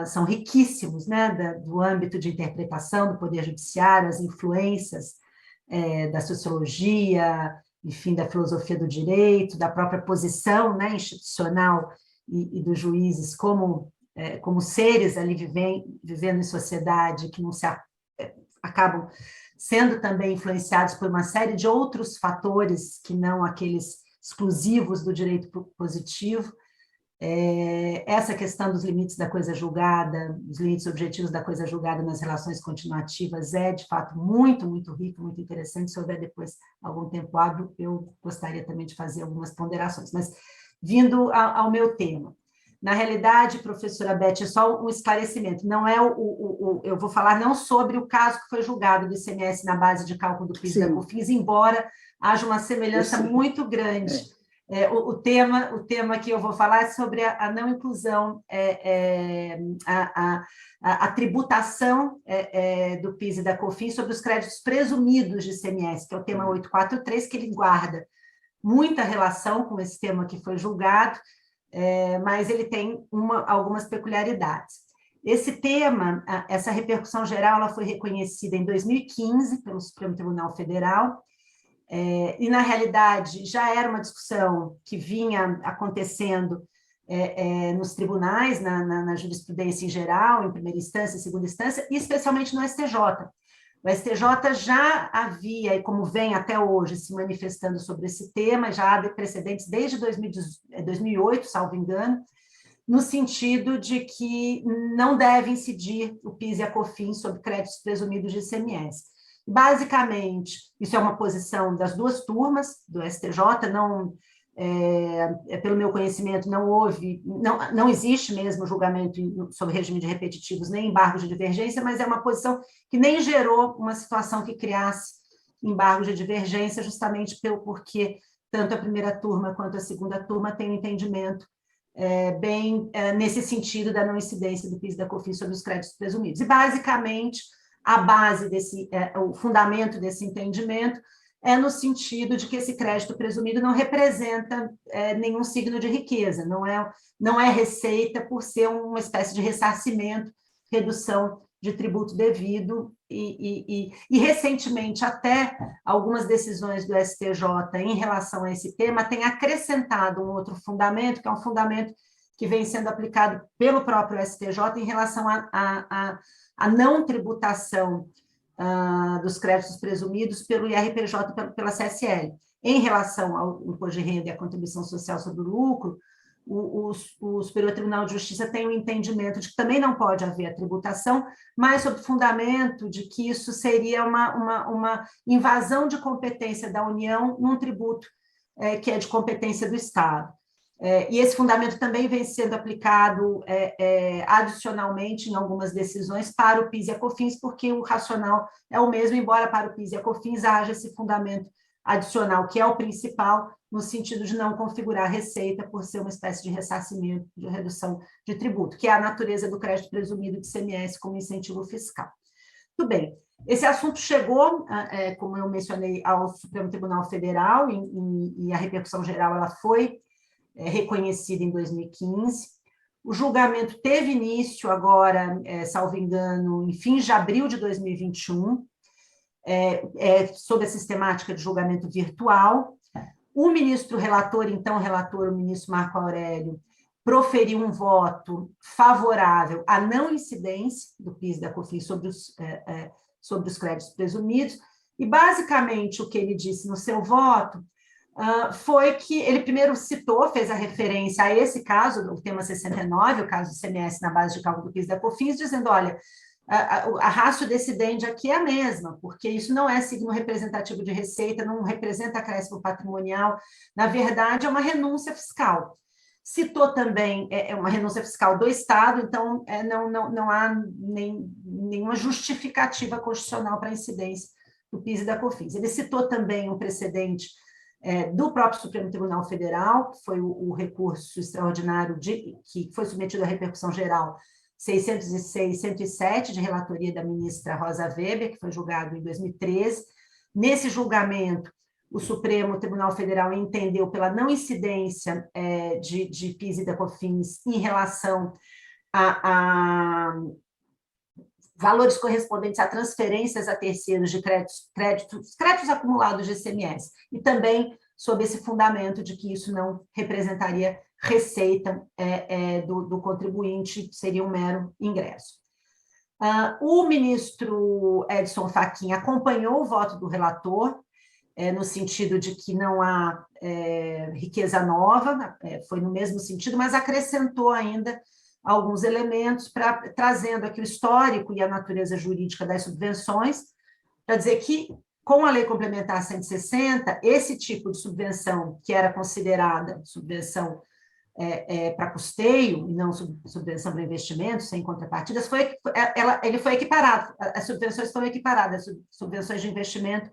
são riquíssimos, né, do âmbito de interpretação do Poder Judiciário, as influências da sociologia, enfim, da filosofia do direito, da própria posição, né, institucional e dos juízes como seres ali vivendo em sociedade, que não se acabam sendo também influenciados por uma série de outros fatores que não aqueles exclusivos do direito positivo. Essa questão dos limites da coisa julgada, os limites objetivos da coisa julgada nas relações continuativas de fato, muito, muito rico, muito interessante. Se houver depois algum tempo hábil, eu gostaria também de fazer algumas ponderações. Mas, vindo ao meu tema, na realidade, professora Beth, é só um esclarecimento, não é eu vou falar não sobre o caso que foi julgado do ICMS na base de cálculo do PIS e da COFINS, embora haja uma semelhança muito grande. O tema que eu vou falar é sobre a não inclusão, a tributação do PIS e da COFINS sobre os créditos presumidos de ICMS, que é o tema 843, que ele guarda muita relação com esse tema que foi julgado, mas ele tem algumas peculiaridades. Esse tema, essa repercussão geral, ela foi reconhecida em 2015 pelo Supremo Tribunal Federal, e, na realidade, já era uma discussão que vinha acontecendo nos tribunais, na jurisprudência em geral, em primeira instância, em segunda instância, e especialmente no STJ. O STJ já havia, e como vem até hoje, se manifestando sobre esse tema, já há precedentes desde 2008, salvo engano, no sentido de que não deve incidir o PIS e a COFINS sobre créditos presumidos de ICMS. Basicamente, isso é uma posição das duas turmas do STJ, não, pelo meu conhecimento, não existe mesmo julgamento sobre regime de repetitivos, nem embargo de divergência, mas é uma posição que nem gerou uma situação que criasse embargo de divergência, justamente porque tanto a primeira turma quanto a segunda turma têm um entendimento nesse sentido da não incidência do PIS e da COFINS sobre os créditos presumidos. E, basicamente, a base o fundamento desse entendimento no sentido de que esse crédito presumido não representa nenhum signo de riqueza, não é receita por ser uma espécie de ressarcimento, redução de tributo devido, e recentemente até algumas decisões do STJ em relação a esse tema têm acrescentado um outro fundamento, que é um fundamento que vem sendo aplicado pelo próprio STJ em relação a não tributação dos créditos presumidos pelo IRPJ e pela CSL. Em relação ao imposto de renda e à contribuição social sobre o lucro, o Superior Tribunal de Justiça tem o entendimento de que também não pode haver a tributação, mas sob fundamento de que isso seria uma invasão de competência da União num tributo que é de competência do Estado. E esse fundamento também vem sendo aplicado adicionalmente em algumas decisões para o PIS e a COFINS, porque o racional é o mesmo, embora para o PIS e a COFINS haja esse fundamento adicional, que é o principal, no sentido de não configurar receita por ser uma espécie de ressarcimento, de redução de tributo, que é a natureza do crédito presumido de ICMS como incentivo fiscal. Tudo bem. Esse assunto chegou, como eu mencionei, ao Supremo Tribunal Federal, e a repercussão geral ela foi reconhecida em 2015. O julgamento teve início agora, salvo engano, em fins de abril de 2021, sob a sistemática de julgamento virtual. O ministro relator, então relator, o ministro Marco Aurélio, proferiu um voto favorável à não incidência do PIS e da COFINS sobre os créditos presumidos, e basicamente o que ele disse no seu voto foi que ele primeiro fez a referência a esse caso, o tema 69, o caso do ICMS na base de cálculo do PIS e da COFINS, dizendo, olha, a ratio decidendi aqui é a mesma, porque isso não é signo representativo de receita, não representa acréscimo patrimonial, na verdade, é uma renúncia fiscal. Citou também uma renúncia fiscal do Estado, então não há nenhuma justificativa constitucional para a incidência do PIS e da COFINS. Ele citou também um precedente do próprio Supremo Tribunal Federal, que foi o recurso extraordinário que foi submetido à repercussão geral 606-107, de relatoria da ministra Rosa Weber, que foi julgado em 2013. Nesse julgamento, o Supremo Tribunal Federal entendeu pela não incidência de PIS e da COFINS em relação a valores correspondentes a transferências a terceiros de créditos acumulados de ICMS, e também sob esse fundamento de que isso não representaria receita do contribuinte, seria um mero ingresso. O ministro Edson Fachin acompanhou o voto do relator, no sentido de que não há riqueza nova, foi no mesmo sentido, mas acrescentou ainda alguns elementos, trazendo aqui o histórico e a natureza jurídica das subvenções, para dizer que, com a Lei Complementar 160, esse tipo de subvenção, que era considerada subvenção para custeio, e não subvenção para investimento, sem contrapartidas, ele foi equiparado, as subvenções foram equiparadas, as subvenções de investimento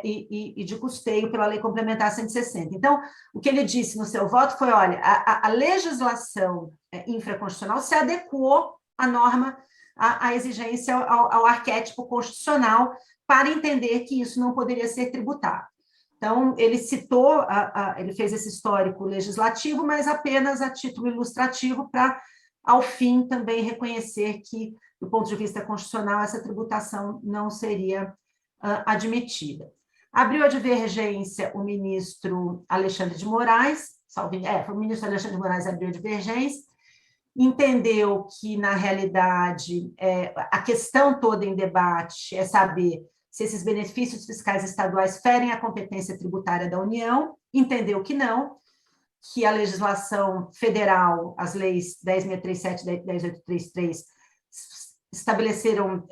e de custeio pela Lei Complementar 160. Então, o que ele disse no seu voto foi, olha, a legislação infraconstitucional se adequou à norma, à exigência, ao arquétipo constitucional, para entender que isso não poderia ser tributado. Então, ele citou, ele fez esse histórico legislativo, mas apenas a título ilustrativo, para, ao fim, também reconhecer que, do ponto de vista constitucional, essa tributação não seria admitida. Abriu a divergência o ministro Alexandre de Moraes, foi o ministro Alexandre de Moraes abriu a divergência, entendeu que, na realidade, a questão toda em debate é saber se esses benefícios fiscais estaduais ferem a competência tributária da União, entendeu que não, que a legislação federal, as leis 10.637 e 10.833, estabeleceram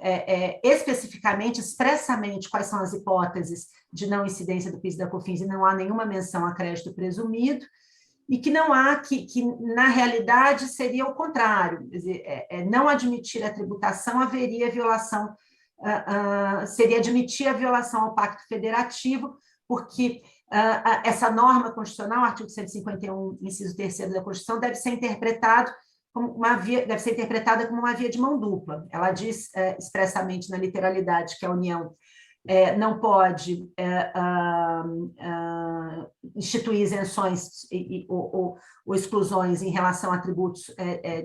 especificamente, expressamente, quais são as hipóteses de não incidência do PIS e da COFINS, e não há nenhuma menção a crédito presumido, e que não há, que na realidade seria o contrário, quer dizer, não admitir a tributação haveria violação, seria admitir a violação ao Pacto Federativo, porque essa norma constitucional, artigo 151, inciso 3º da Constituição, deve ser interpretada como uma via de mão dupla. Ela diz expressamente na literalidade que a União não pode instituir isenções ou exclusões em relação a tributos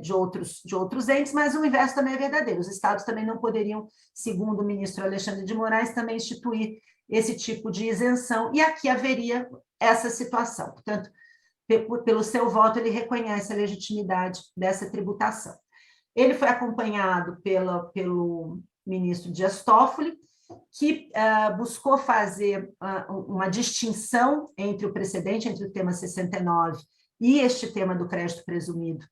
de outros entes, mas o inverso também é verdadeiro. Os estados também não poderiam, segundo o ministro Alexandre de Moraes, também instituir esse tipo de isenção, e aqui haveria essa situação. Portanto, pelo seu voto, ele reconhece a legitimidade dessa tributação. Ele foi acompanhado pelo ministro Dias Toffoli, que buscou fazer uma distinção entre o precedente, entre o tema 69 e este tema do crédito presumido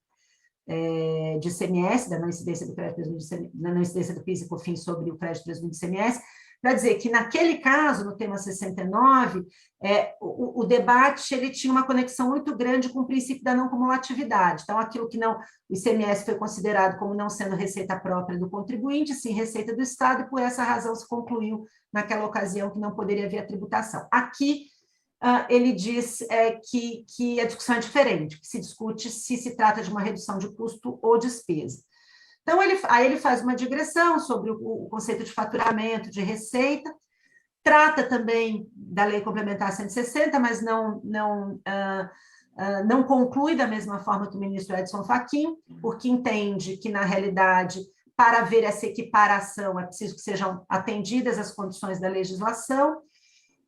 de ICMS, da não incidência do crédito presumido, da não incidência do PIS e COFINS sobre o crédito presumido de ICMS, para dizer que, naquele caso, no tema 69, o debate ele tinha uma conexão muito grande com o princípio da não cumulatividade. Então, aquilo que o ICMS foi considerado como não sendo receita própria do contribuinte, sim receita do Estado, e por essa razão se concluiu, naquela ocasião, que não poderia haver a tributação. Aqui, ele diz que a discussão é diferente, que se discute se trata de uma redução de custo ou despesa. Então, aí ele faz uma digressão sobre o conceito de faturamento, de receita, trata também da Lei Complementar 160, mas não conclui da mesma forma que o ministro Edson Fachin, porque entende que, na realidade, para haver essa equiparação, é preciso que sejam atendidas as condições da legislação,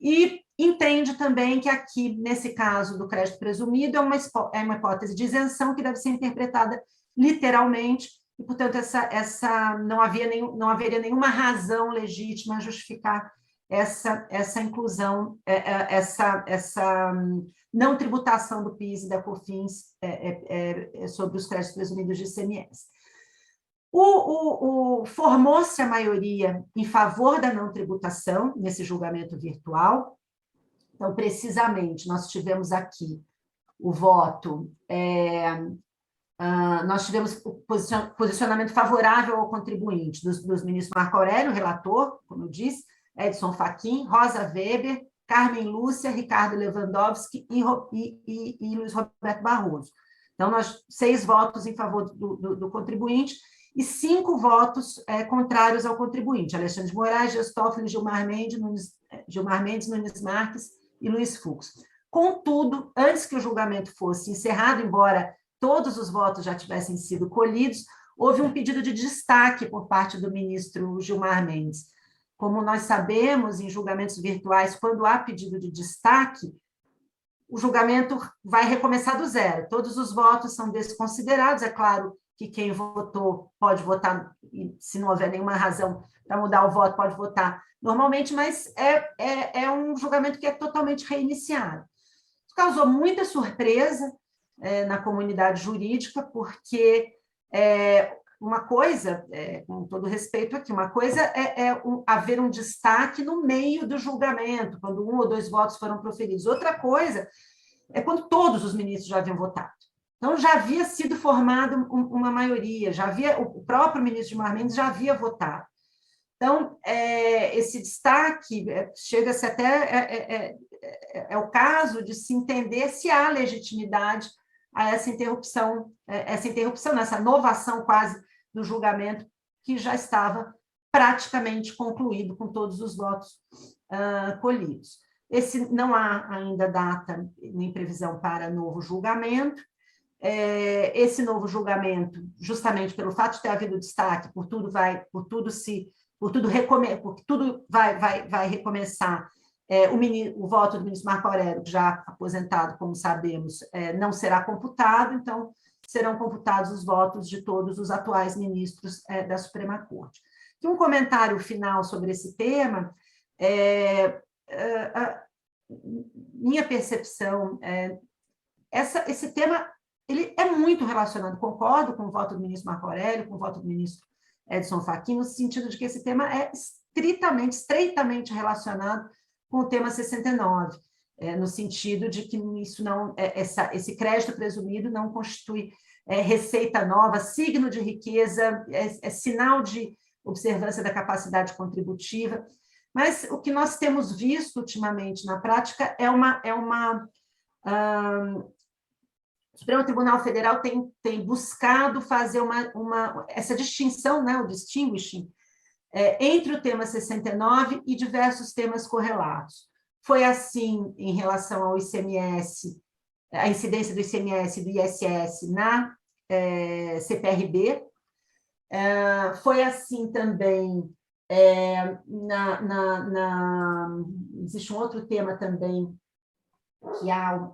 e entende também que aqui, nesse caso do crédito presumido, é uma hipótese de isenção que deve ser interpretada literalmente, e, portanto, não haveria nenhuma razão legítima a justificar essa inclusão, essa não tributação do PIS e da COFINS sobre os créditos presumidos de ICMS. Formou-se a maioria em favor da não tributação nesse julgamento virtual. Então, precisamente, nós tivemos aqui o voto, nós tivemos o posicionamento favorável ao contribuinte dos ministros Marco Aurélio, relator, como eu disse, Edson Fachin, Rosa Weber, Carmen Lúcia, Ricardo Lewandowski e Luiz Roberto Barroso. Então, 6 votos em favor do contribuinte e 5 votos contrários ao contribuinte, Alexandre de Moraes, Dias Toffoli, Gilmar Mendes, Nunes Marques e Luiz Fux. Contudo, antes que o julgamento fosse encerrado, embora todos os votos já tivessem sido colhidos, houve um pedido de destaque por parte do ministro Gilmar Mendes. Como nós sabemos, em julgamentos virtuais, quando há pedido de destaque, o julgamento vai recomeçar do zero. Todos os votos são desconsiderados. É claro que quem votou pode votar, e se não houver nenhuma razão para mudar o voto, pode votar normalmente, mas é um julgamento que é totalmente reiniciado. Isso causou muita surpresa na comunidade jurídica, porque uma coisa, com todo respeito aqui, uma coisa é haver um destaque no meio do julgamento, quando 1 ou 2 votos foram proferidos. Outra coisa é quando todos os ministros já haviam votado. Então, já havia sido formada uma maioria, o próprio ministro Gilmar Mendes já havia votado. Então, esse destaque chega-se até... É o caso de se entender se há legitimidade a essa interrupção, essa novação quase do julgamento, que já estava praticamente concluído com todos os votos colhidos. Não há ainda data nem previsão para novo julgamento. Esse novo julgamento, justamente pelo fato de ter havido destaque, por tudo vai recomeçar. O voto do ministro Marco Aurélio, já aposentado, como sabemos, não será computado, então serão computados os votos de todos os atuais ministros da Suprema Corte. E um comentário final sobre esse tema, minha percepção, esse tema ele é muito relacionado, concordo com o voto do ministro Marco Aurélio, com o voto do ministro Edson Fachin, no sentido de que esse tema é estreitamente relacionado com o tema 69, no sentido de que isso não, esse crédito presumido não constitui receita nova, signo de riqueza, sinal de observância da capacidade contributiva, mas o que nós temos visto ultimamente na prática o Supremo Tribunal Federal tem buscado fazer essa distinção, né, o distinguishing, entre o tema 69 e diversos temas correlatos. Foi assim em relação ao ICMS, a incidência do ICMS e do ISS na CPRB, foi assim também, existe um outro tema também, que há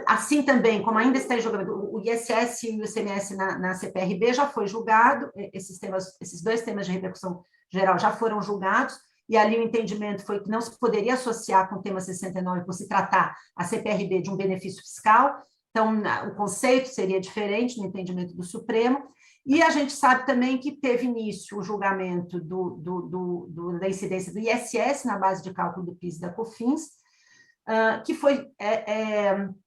assim também, como ainda está em julgamento, o ISS e o ICMS na CPRB já foi julgado, esses 2 temas de repercussão geral já foram julgados, e ali o entendimento foi que não se poderia associar com o tema 69 por se tratar a CPRB de um benefício fiscal, então o conceito seria diferente no entendimento do Supremo, e a gente sabe também que teve início o julgamento da incidência do ISS na base de cálculo do PIS e da COFINS, que foi,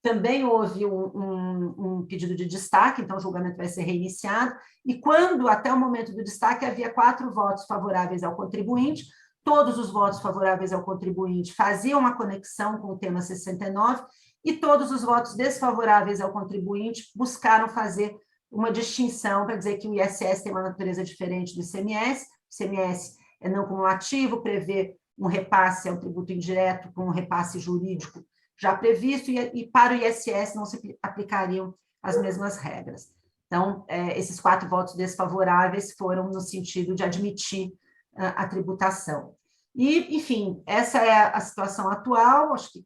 também houve um pedido de destaque, então o julgamento vai ser reiniciado, e quando, até o momento do destaque, havia 4 votos favoráveis ao contribuinte, todos os votos favoráveis ao contribuinte faziam uma conexão com o tema 69, e todos os votos desfavoráveis ao contribuinte buscaram fazer uma distinção para dizer que o ISS tem uma natureza diferente do ICMS, o ICMS é não cumulativo, prevê um repasse ao tributo indireto com um repasse jurídico já previsto, e para o ISS não se aplicariam as mesmas regras. Então, esses 4 votos desfavoráveis foram no sentido de admitir a tributação. E, enfim, essa é a situação atual, acho que,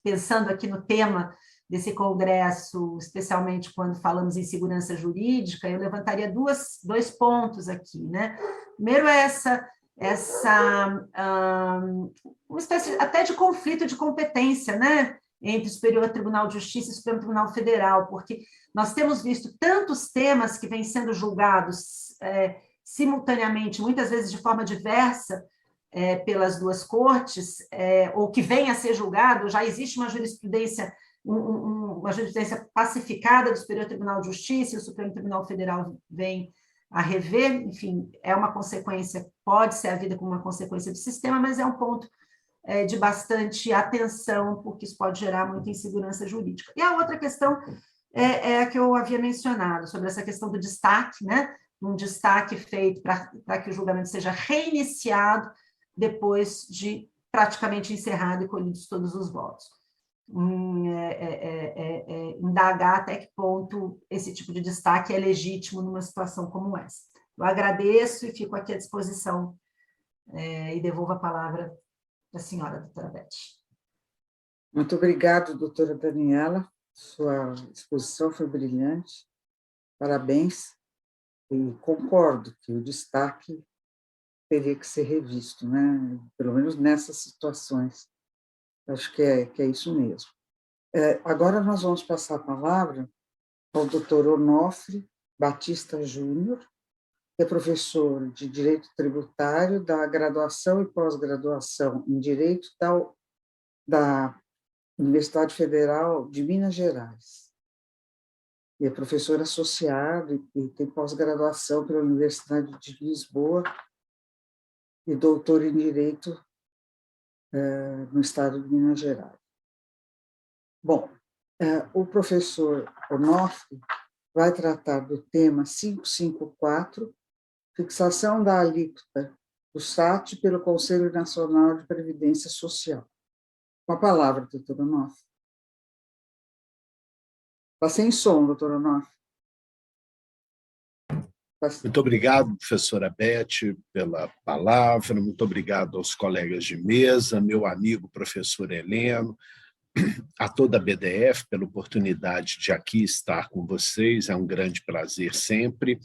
pensando aqui no tema desse congresso, especialmente quando falamos em segurança jurídica, eu levantaria 2 pontos aqui, né? Primeiro é uma espécie até de conflito de competência, né? entre o Superior Tribunal de Justiça e o Supremo Tribunal Federal, porque nós temos visto tantos temas que vêm sendo julgados simultaneamente, muitas vezes de forma diversa, pelas duas cortes, ou que vem a ser julgado, já existe uma jurisprudência, uma jurisprudência pacificada do Superior Tribunal de Justiça, e o Supremo Tribunal Federal vem a rever, enfim, é uma consequência, pode ser a vida como uma consequência do sistema, mas é um ponto de bastante atenção, porque isso pode gerar muita insegurança jurídica. E a outra questão é a que eu havia mencionado, sobre essa questão do destaque, né? Um destaque feito para que o julgamento seja reiniciado depois de praticamente encerrado e colhidos todos os votos. Indagar até que ponto esse tipo de destaque é legítimo numa situação como essa. Eu agradeço e fico aqui à disposição e devolvo a palavra da senhora, doutora Beth. Muito obrigada, doutora Daniela. Sua exposição foi brilhante. Parabéns. E concordo que o destaque teria que ser revisto, né? Pelo menos nessas situações. Acho que é isso mesmo. Agora nós vamos passar a palavra ao doutor Onofre Batista Júnior, que é professor de Direito Tributário da graduação e pós-graduação em Direito da Universidade Federal de Minas Gerais. E é professor associado e tem pós-graduação pela Universidade de Lisboa e doutor em Direito no estado de Minas Gerais. Bom, o professor Onofre vai tratar do tema 554, fixação da alíquota do SAT pelo Conselho Nacional de Previdência Social. Com a palavra, doutor Onofre. Está sem som, doutor Onofre. Muito obrigado, professora Beth, pela palavra, muito obrigado aos colegas de mesa, meu amigo professor Heleno, a toda a BDF pela oportunidade de aqui estar com vocês, é um grande prazer sempre.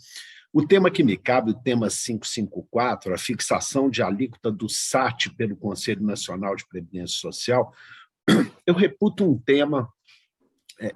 O tema que me cabe, o tema 554, a fixação de alíquota do SAT pelo Conselho Nacional de Previdência Social, eu reputo um tema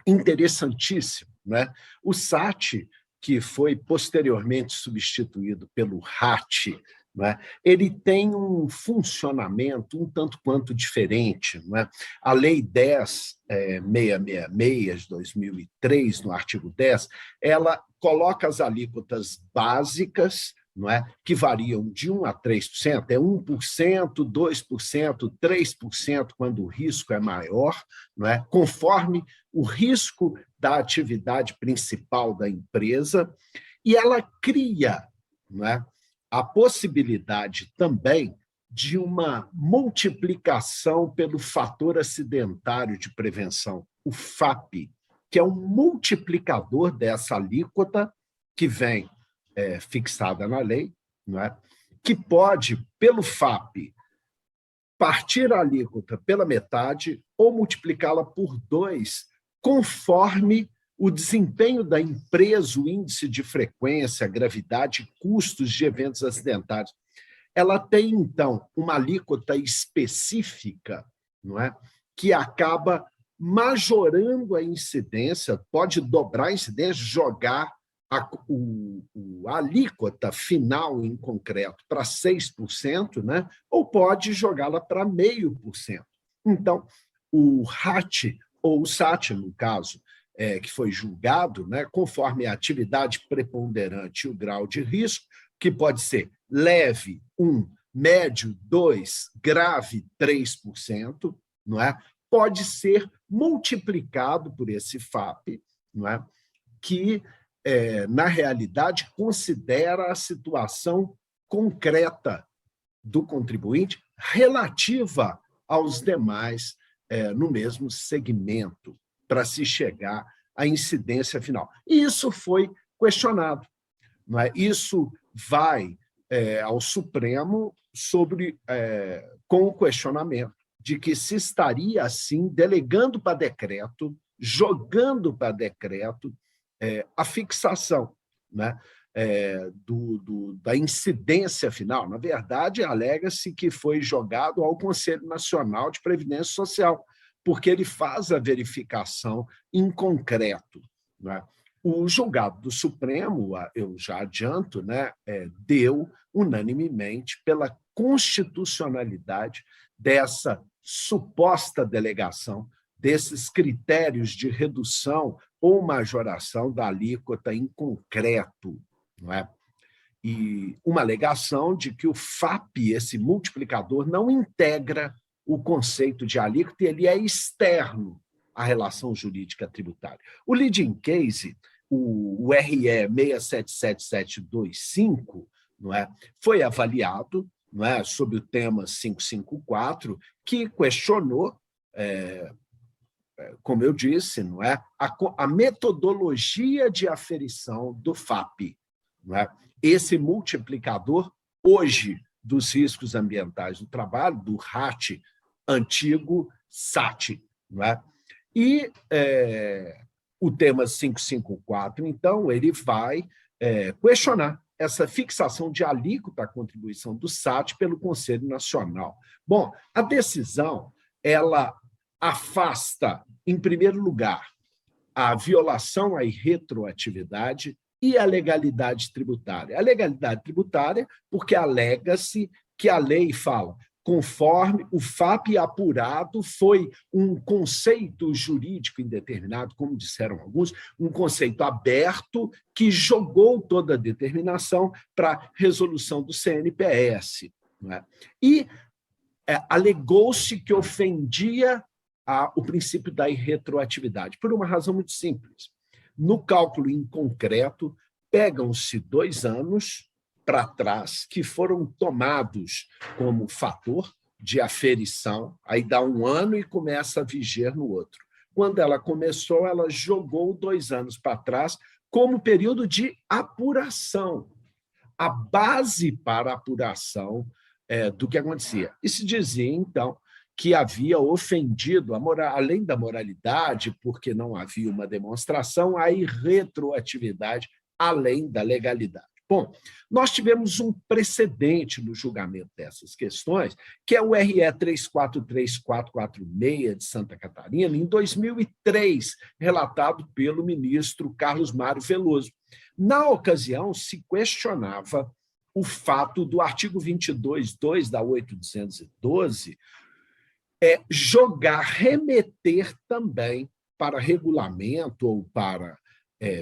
interessantíssimo, né? O SAT, que foi posteriormente substituído pelo RAT, né? Ele tem um funcionamento um tanto quanto diferente, né? A Lei 10.666 de 2003, no artigo 10, ela coloca as alíquotas básicas, não é? Que variam de 1% a 3%, é 1%, 2%, 3% quando o risco é maior, não é? Conforme o risco da atividade principal da empresa, e ela cria, não é? A possibilidade também de uma multiplicação pelo fator acidentário de prevenção, o FAP, que é um multiplicador dessa alíquota que vem fixada na lei, não é? Que pode, pelo FAP, partir a alíquota pela metade ou multiplicá-la por 2, conforme o desempenho da empresa, o índice de frequência, gravidade, custos de eventos acidentários. Ela tem, então, uma alíquota específica, não é? Que acaba majorando a incidência, pode dobrar a incidência, jogar a alíquota final em concreto para 6%, né? Ou pode jogá-la para 0,5%. Então, o RAT, ou o SAT, no caso, que foi julgado, né, conforme a atividade preponderante e o grau de risco, que pode ser leve, 1%, médio, 2%, grave, 3%, não é? Pode ser multiplicado por esse FAP, não é? Que, na realidade, considera a situação concreta do contribuinte relativa aos demais no mesmo segmento, para se chegar à incidência final. E isso foi questionado, não é? Isso vai ao Supremo com o questionamento de que se estaria, assim, delegando para decreto, jogando para decreto a fixação, né? Da incidência final. Na verdade, alega-se que foi jogado ao Conselho Nacional de Previdência Social, porque ele faz a verificação em concreto, né? O julgado do Supremo, eu já adianto, né, deu unanimemente pela constitucionalidade dessa suposta delegação, desses critérios de redução ou majoração da alíquota em concreto, não é? E uma alegação de que o FAP, esse multiplicador, não integra o conceito de alíquota e ele é externo à relação jurídica tributária. O leading case, o RE 677725, não é, foi avaliado, não é, sobre o tema 554, que questionou, como eu disse, não é, a metodologia de aferição do FAP, não é? Esse multiplicador, hoje, dos riscos ambientais do trabalho, do RAT, antigo SAT. Não é? E o tema 554, então, ele vai questionar essa fixação de alíquota à contribuição do SAT pelo Conselho Nacional. Bom, a decisão, ela afasta, em primeiro lugar, a violação à irretroatividade e a legalidade tributária. A legalidade tributária, porque alega-se que a lei fala, conforme o FAP apurado foi um conceito jurídico indeterminado, como disseram alguns, um conceito aberto que jogou toda a determinação para a resolução do CNPS. Não é? E alegou-se que ofendia o princípio da irretroatividade, por uma razão muito simples. No cálculo em concreto, pegam-se 2 anos para trás que foram tomados como fator de aferição, aí dá 1 ano e começa a viger no outro. Quando ela começou, ela jogou 2 anos para trás como período de apuração, a base para a apuração do que acontecia. E se dizia, então, que havia ofendido, além da moralidade, porque não havia uma demonstração, a irretroatividade, além da legalidade. Bom, nós tivemos um precedente no julgamento dessas questões, que é o RE 343446 de Santa Catarina, em 2003, relatado pelo ministro Carlos Mário Veloso. Na ocasião, se questionava o fato do artigo 22.2 da 8.212 remeter também para regulamento ou para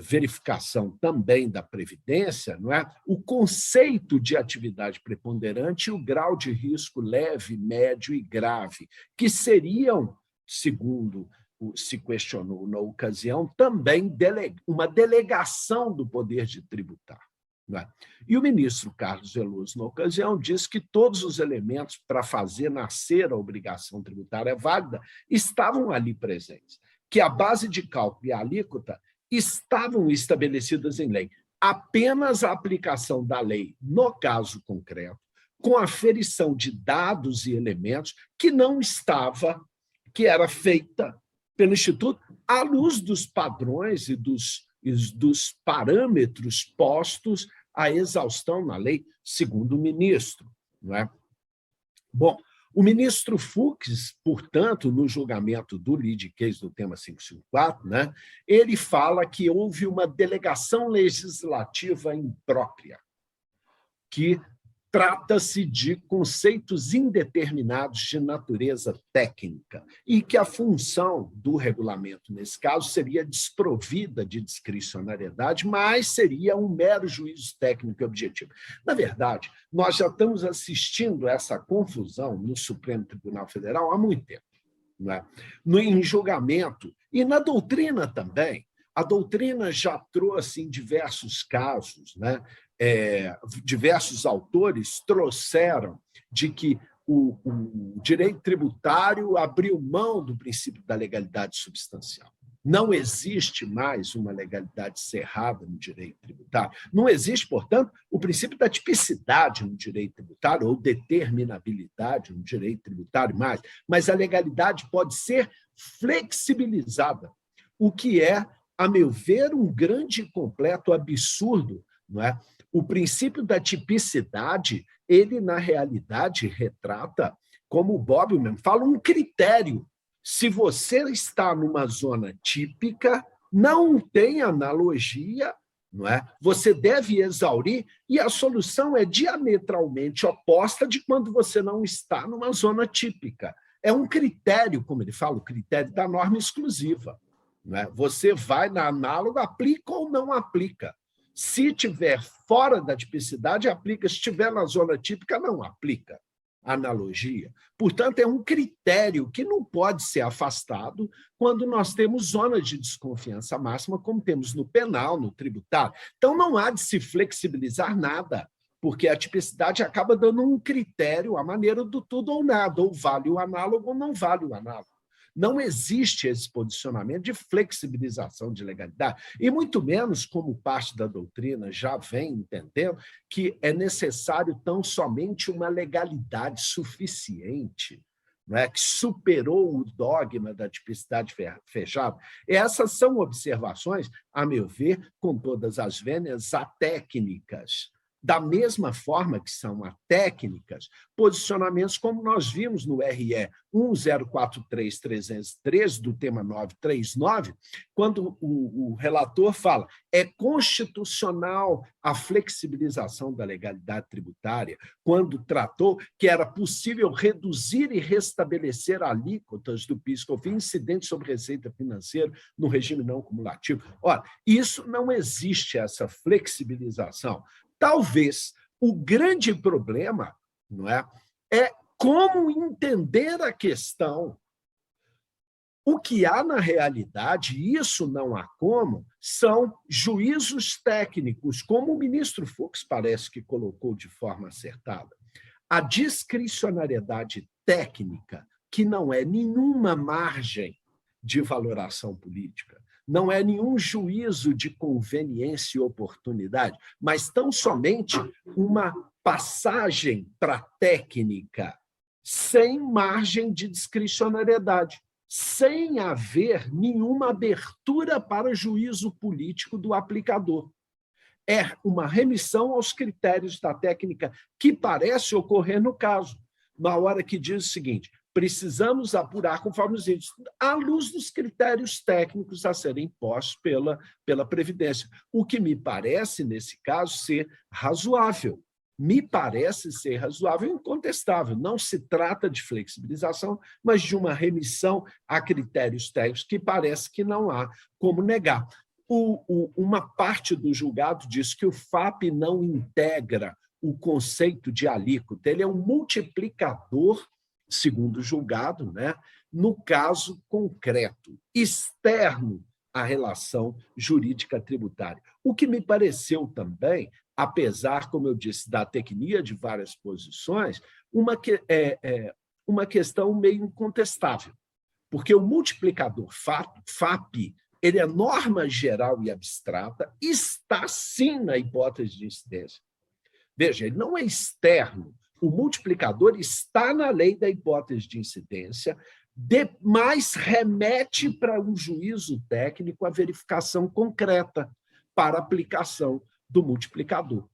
verificação também da Previdência, não é? O conceito de atividade preponderante e o grau de risco leve, médio e grave, que seriam, segundo se questionou na ocasião, também uma delegação do poder de tributar. Não é? E o ministro Carlos Veloso, na ocasião, disse que todos os elementos para fazer nascer a obrigação tributária válida estavam ali presentes, que a base de cálculo e a alíquota estavam estabelecidas em lei. Apenas a aplicação da lei, no caso concreto, com aferição de dados e elementos que não estava, que era feita pelo Instituto à luz dos padrões e dos parâmetros postos à exaustão na lei, segundo o ministro. Não é? Bom, o ministro Fux, portanto, no julgamento do lead case do tema 554, né, ele fala que houve uma delegação legislativa imprópria, que trata-se de conceitos indeterminados de natureza técnica e que a função do regulamento, nesse caso, seria desprovida de discricionariedade, mas seria um mero juízo técnico e objetivo. Na verdade, nós já estamos assistindo a essa confusão no Supremo Tribunal Federal há muito tempo, não é? Em julgamento e na doutrina também. A doutrina já trouxe em diversos casos, né? Diversos autores trouxeram de que o direito tributário abriu mão do princípio da legalidade substancial. Não existe mais uma legalidade cerrada no direito tributário. Não existe, portanto, o princípio da tipicidade no direito tributário ou determinabilidade no direito tributário mais, mas a legalidade pode ser flexibilizada, o que é, a meu ver, um grande e completo absurdo, não é? O princípio da tipicidade, ele, na realidade, retrata, como o Bobbio mesmo fala, um critério Se você está numa zona típica, não tem analogia, não é? Você deve exaurir, e a solução é diametralmente oposta de quando você não está numa zona típica. É um critério, como ele fala, o critério da norma exclusiva. Não é? Você vai na análoga, aplica ou não aplica. Se estiver fora da tipicidade, aplica. Se estiver na zona típica, não aplica. Analogia. Portanto, é um critério que não pode ser afastado quando nós temos zonas de desconfiança máxima, como temos no penal, no tributário. Então, não há de se flexibilizar nada, porque a tipicidade acaba dando um critério, a maneira do tudo ou nada, ou vale o análogo ou não vale o análogo. Não existe esse posicionamento de flexibilização de legalidade, e muito menos, como parte da doutrina já vem entendendo, que é necessário tão somente uma legalidade suficiente, não é? Que superou o dogma da tipicidade fechada. Essas são observações, a meu ver, com todas as vênias, atécnicas. Da mesma forma que são atécnicas, posicionamentos como nós vimos no RE 1043-303 do tema 939, quando o relator fala é constitucional a flexibilização da legalidade tributária, quando tratou que era possível reduzir e restabelecer alíquotas do PIS/COFINS incidentes sobre receita financeira no regime não cumulativo. Ora, isso não existe, essa flexibilização. Talvez o grande problema, não é como entender a questão. O que há na realidade, e isso não há como, são juízos técnicos, como o ministro Fux parece que colocou de forma acertada. A discricionariedade técnica, que não é nenhuma margem de valoração política, não é nenhum juízo de conveniência e oportunidade, mas tão somente uma passagem para a técnica, sem margem de discricionariedade, sem haver nenhuma abertura para juízo político do aplicador. É uma remissão aos critérios da técnica, que parece ocorrer no caso, na hora que diz o seguinte: precisamos apurar conforme os índices, à luz dos critérios técnicos a serem impostos pela Previdência. O que me parece, nesse caso, ser razoável. Me parece ser razoável e incontestável. Não se trata de flexibilização, mas de uma remissão a critérios técnicos que parece que não há como negar. Uma parte do julgado diz que o FAP não integra o conceito de alíquota, ele é um multiplicador, segundo o julgado, né, no caso concreto, externo à relação jurídica tributária. O que me pareceu também, apesar, como eu disse, da tecnia de várias posições, uma questão meio incontestável, porque o multiplicador FAP, ele é norma geral e abstrata, está sim na hipótese de incidência. Veja, ele não é externo. O multiplicador está na lei da hipótese de incidência, mas remete para um juízo técnico a verificação concreta para aplicação do multiplicador.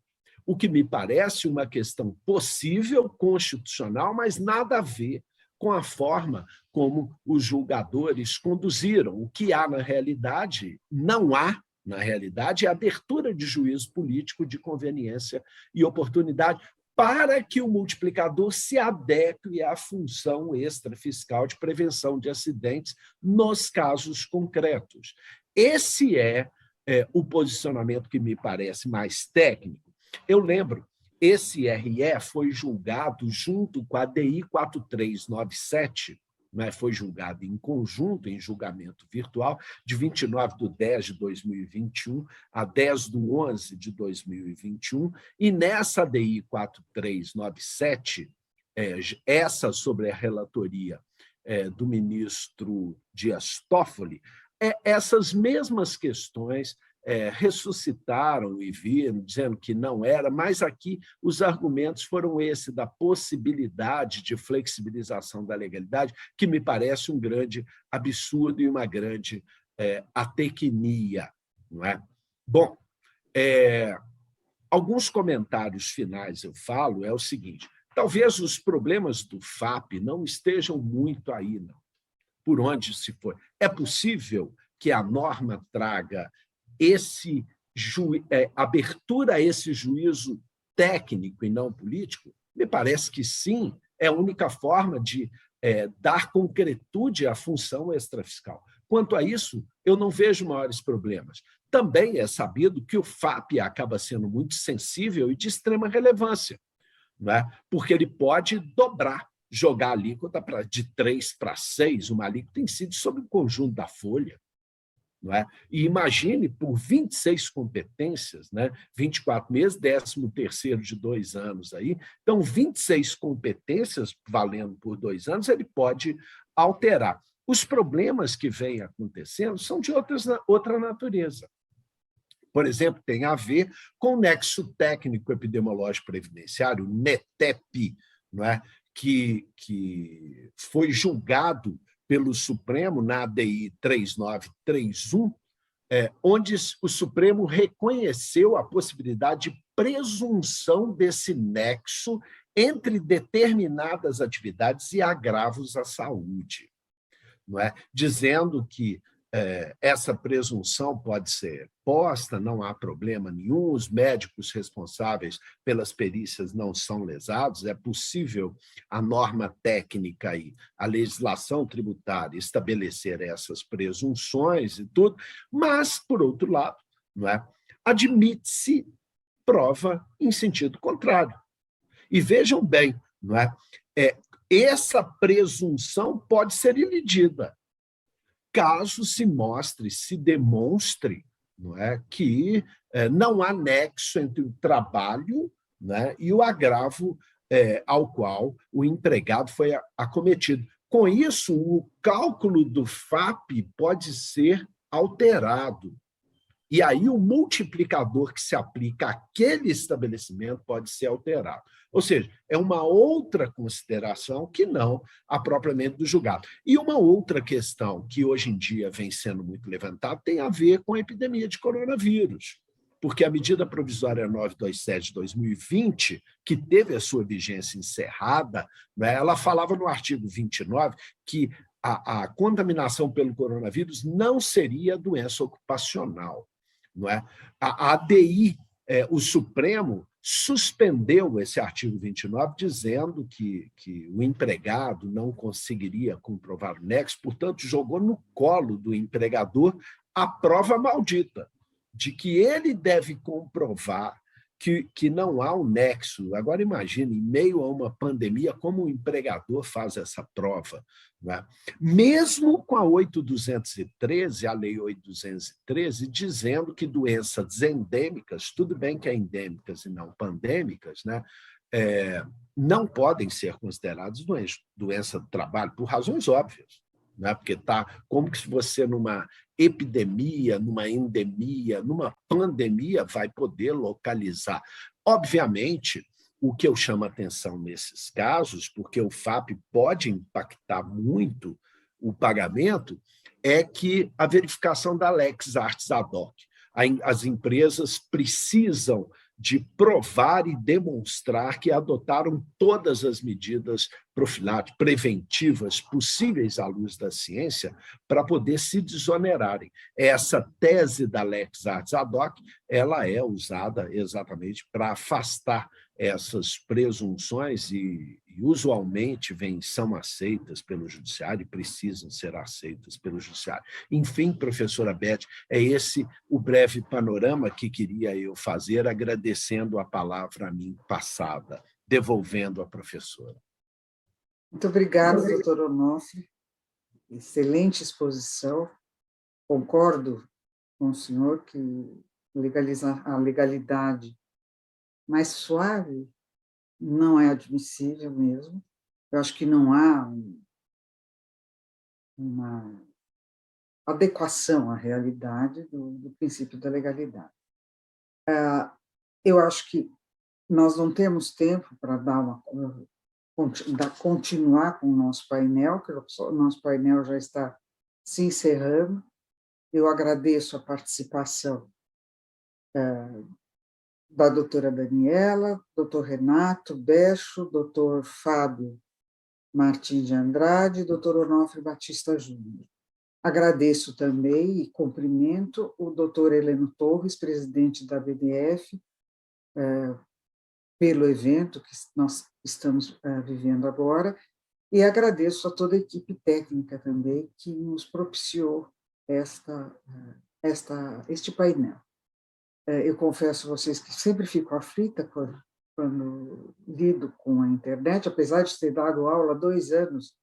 O que me parece uma questão possível, constitucional, mas nada a ver com a forma como os julgadores conduziram. O que há na realidade, não há, na realidade, é a abertura de juízo político de conveniência e oportunidade, para que o multiplicador se adeque à função extrafiscal de prevenção de acidentes nos casos concretos. Esse é o posicionamento que me parece mais técnico. Eu lembro, esse RE foi julgado junto com a DI 4397, né, foi julgado em conjunto, em julgamento virtual, de 29/10/2021 a 10/11/2021, e nessa DI 4397, essa sobre a relatoria do ministro Dias Toffoli, essas mesmas questões ressuscitaram e viram, dizendo que não era, mas aqui os argumentos foram esse da possibilidade de flexibilização da legalidade, que me parece um grande absurdo e uma grande atecnia, não é? Bom, alguns comentários finais eu falo, é o seguinte: talvez os problemas do FAP não estejam muito aí, não. por onde se foi. É possível que a norma traga abertura a esse juízo técnico e não político? Me parece que sim, é a única forma de dar concretude à função extrafiscal. Quanto a isso, eu não vejo maiores problemas. Também é sabido que o FAP acaba sendo muito sensível e de extrema relevância, não é? Porque ele pode dobrar, jogar a alíquota de 3 para 6, uma alíquota incide sobre o conjunto da folha. Não é? E imagine, por 26 competências, né? 24 meses, 13º de 2 anos. Aí. Então, 26 competências, valendo por 2 anos, ele pode alterar. Os problemas que vêm acontecendo são de outra natureza. Por exemplo, tem a ver com o nexo técnico epidemiológico previdenciário, NETEP, não é? que foi julgado pelo Supremo na ADI 3931, onde o Supremo reconheceu a possibilidade de presunção desse nexo entre determinadas atividades e agravos à saúde, não é? Dizendo que essa presunção pode ser posta, não há problema nenhum, os médicos responsáveis pelas perícias não são lesados, é possível a norma técnica e a legislação tributária estabelecer essas presunções e tudo, mas, por outro lado, não é? Admite-se prova em sentido contrário. E vejam bem, não é? Essa presunção pode ser iludida, caso se mostre, se demonstre, não é, que não há nexo entre o trabalho, né, e o agravo ao qual o empregado foi acometido. Com isso, o cálculo do FAP pode ser alterado. E aí o multiplicador que se aplica àquele estabelecimento pode ser alterado. Ou seja, é uma outra consideração que não a propriamente do julgado. E uma outra questão que hoje em dia vem sendo muito levantada tem a ver com a epidemia de coronavírus, porque a medida provisória 927 de 2020, que teve a sua vigência encerrada, né, ela falava no artigo 29 que a contaminação pelo coronavírus não seria doença ocupacional. Não é? A ADI, o Supremo, suspendeu esse artigo 29, dizendo que o empregado não conseguiria comprovar o nexo, portanto, jogou no colo do empregador a prova maldita de que ele deve comprovar que não há um nexo. Agora, imagine, em meio a uma pandemia, como o empregador faz essa prova. Né? Mesmo com a 8.213, a Lei 8.213, dizendo que doenças endêmicas, tudo bem que é endêmicas e não pandêmicas, né? Não podem ser consideradas doença do trabalho, por razões óbvias. Né? Porque está como se você, numa epidemia, numa endemia, numa pandemia, vai poder localizar. Obviamente, o que eu chamo a atenção nesses casos, porque o FAP pode impactar muito o pagamento, é que a verificação da Lex Artis ad hoc. As empresas precisam de provar e demonstrar que adotaram todas as medidas profiláticas, preventivas possíveis à luz da ciência para poder se desonerarem. Essa tese da Lex Artis ad hoc, ela é usada exatamente para afastar essas presunções e usualmente são aceitas pelo judiciário e precisam ser aceitas pelo judiciário. Enfim, professora Beth, é esse o breve panorama que queria eu fazer, agradecendo a palavra a mim passada, devolvendo à professora. Muito obrigada, doutor Onofre. Excelente exposição. Concordo com o senhor que a legalidade mais suave não é admissível mesmo. Eu acho que não há uma adequação à realidade do princípio da legalidade. Eu acho que nós não temos tempo para continuar com o nosso painel, que o nosso painel já está se encerrando. Eu agradeço a participação da doutora Daniela, doutor Renato Becho, doutor Fábio Martim de Andrade e Dr. Onofre Batista Júnior. Agradeço também e cumprimento o Dr. Heleno Torres, presidente da BDF, pelo evento que nós estamos vivendo agora, e agradeço a toda a equipe técnica também que nos propiciou este painel. Eu confesso a vocês que sempre fico aflita quando lido com a internet, apesar de ter dado aula 2 anos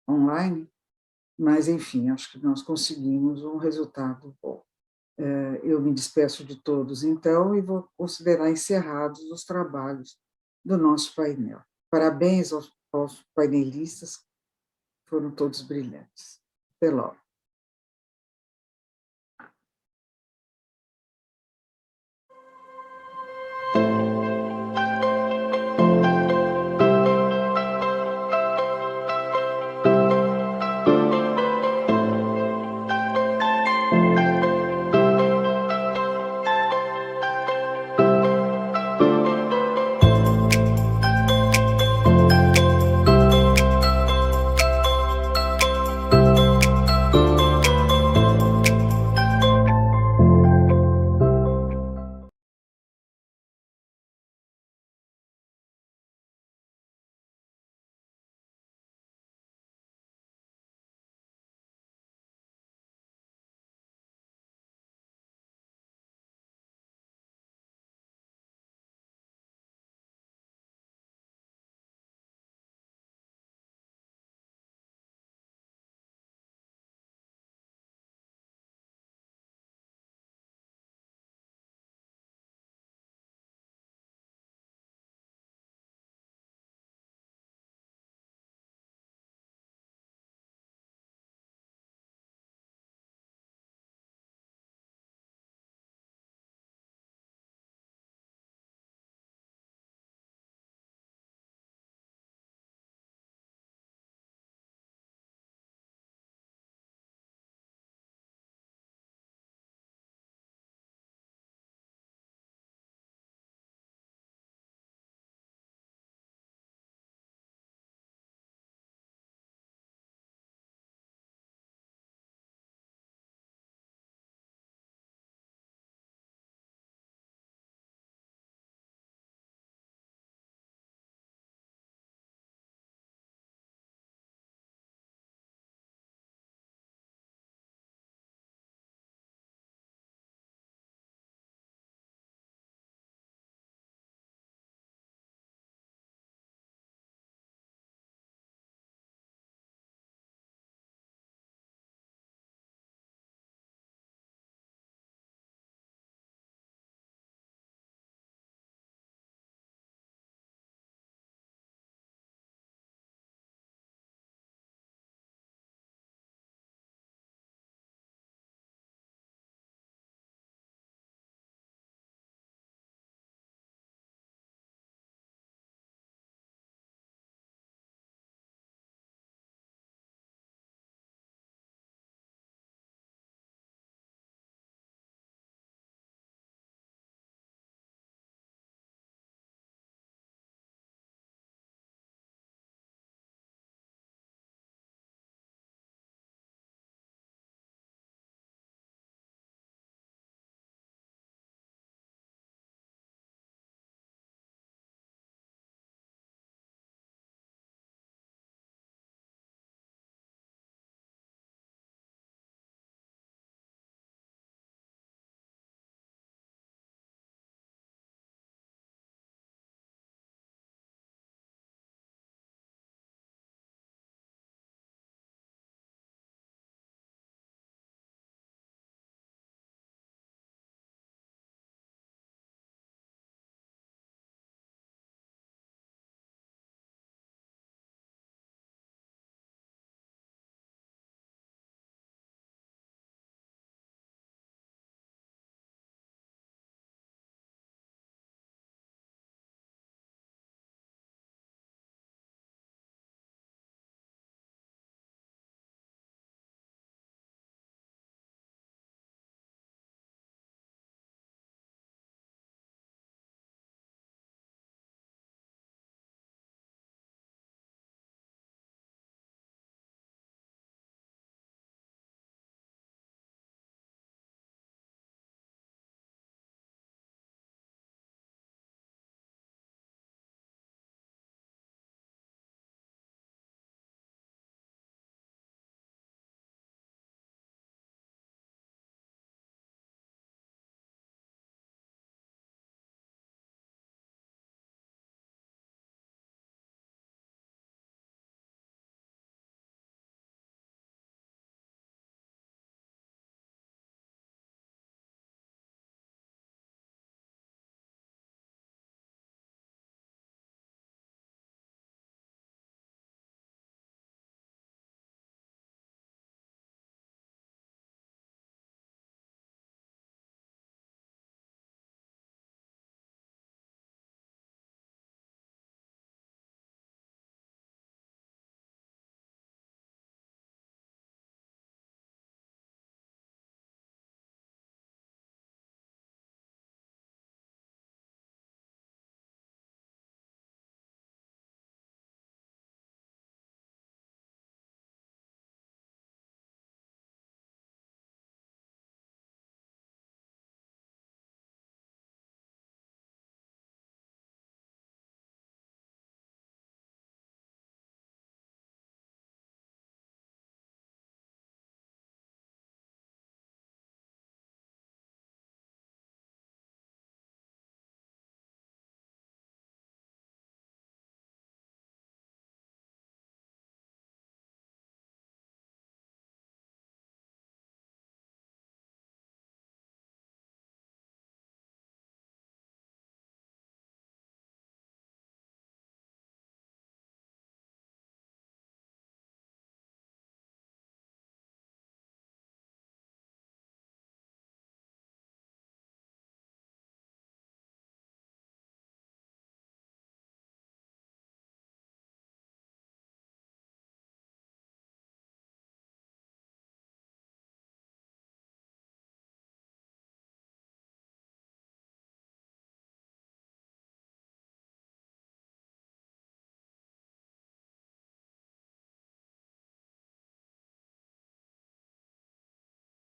online, mas, enfim, acho que nós conseguimos um resultado bom. Eu me despeço de todos, então, e vou considerar encerrados os trabalhos do nosso painel. Parabéns aos painelistas, foram todos brilhantes. Até logo.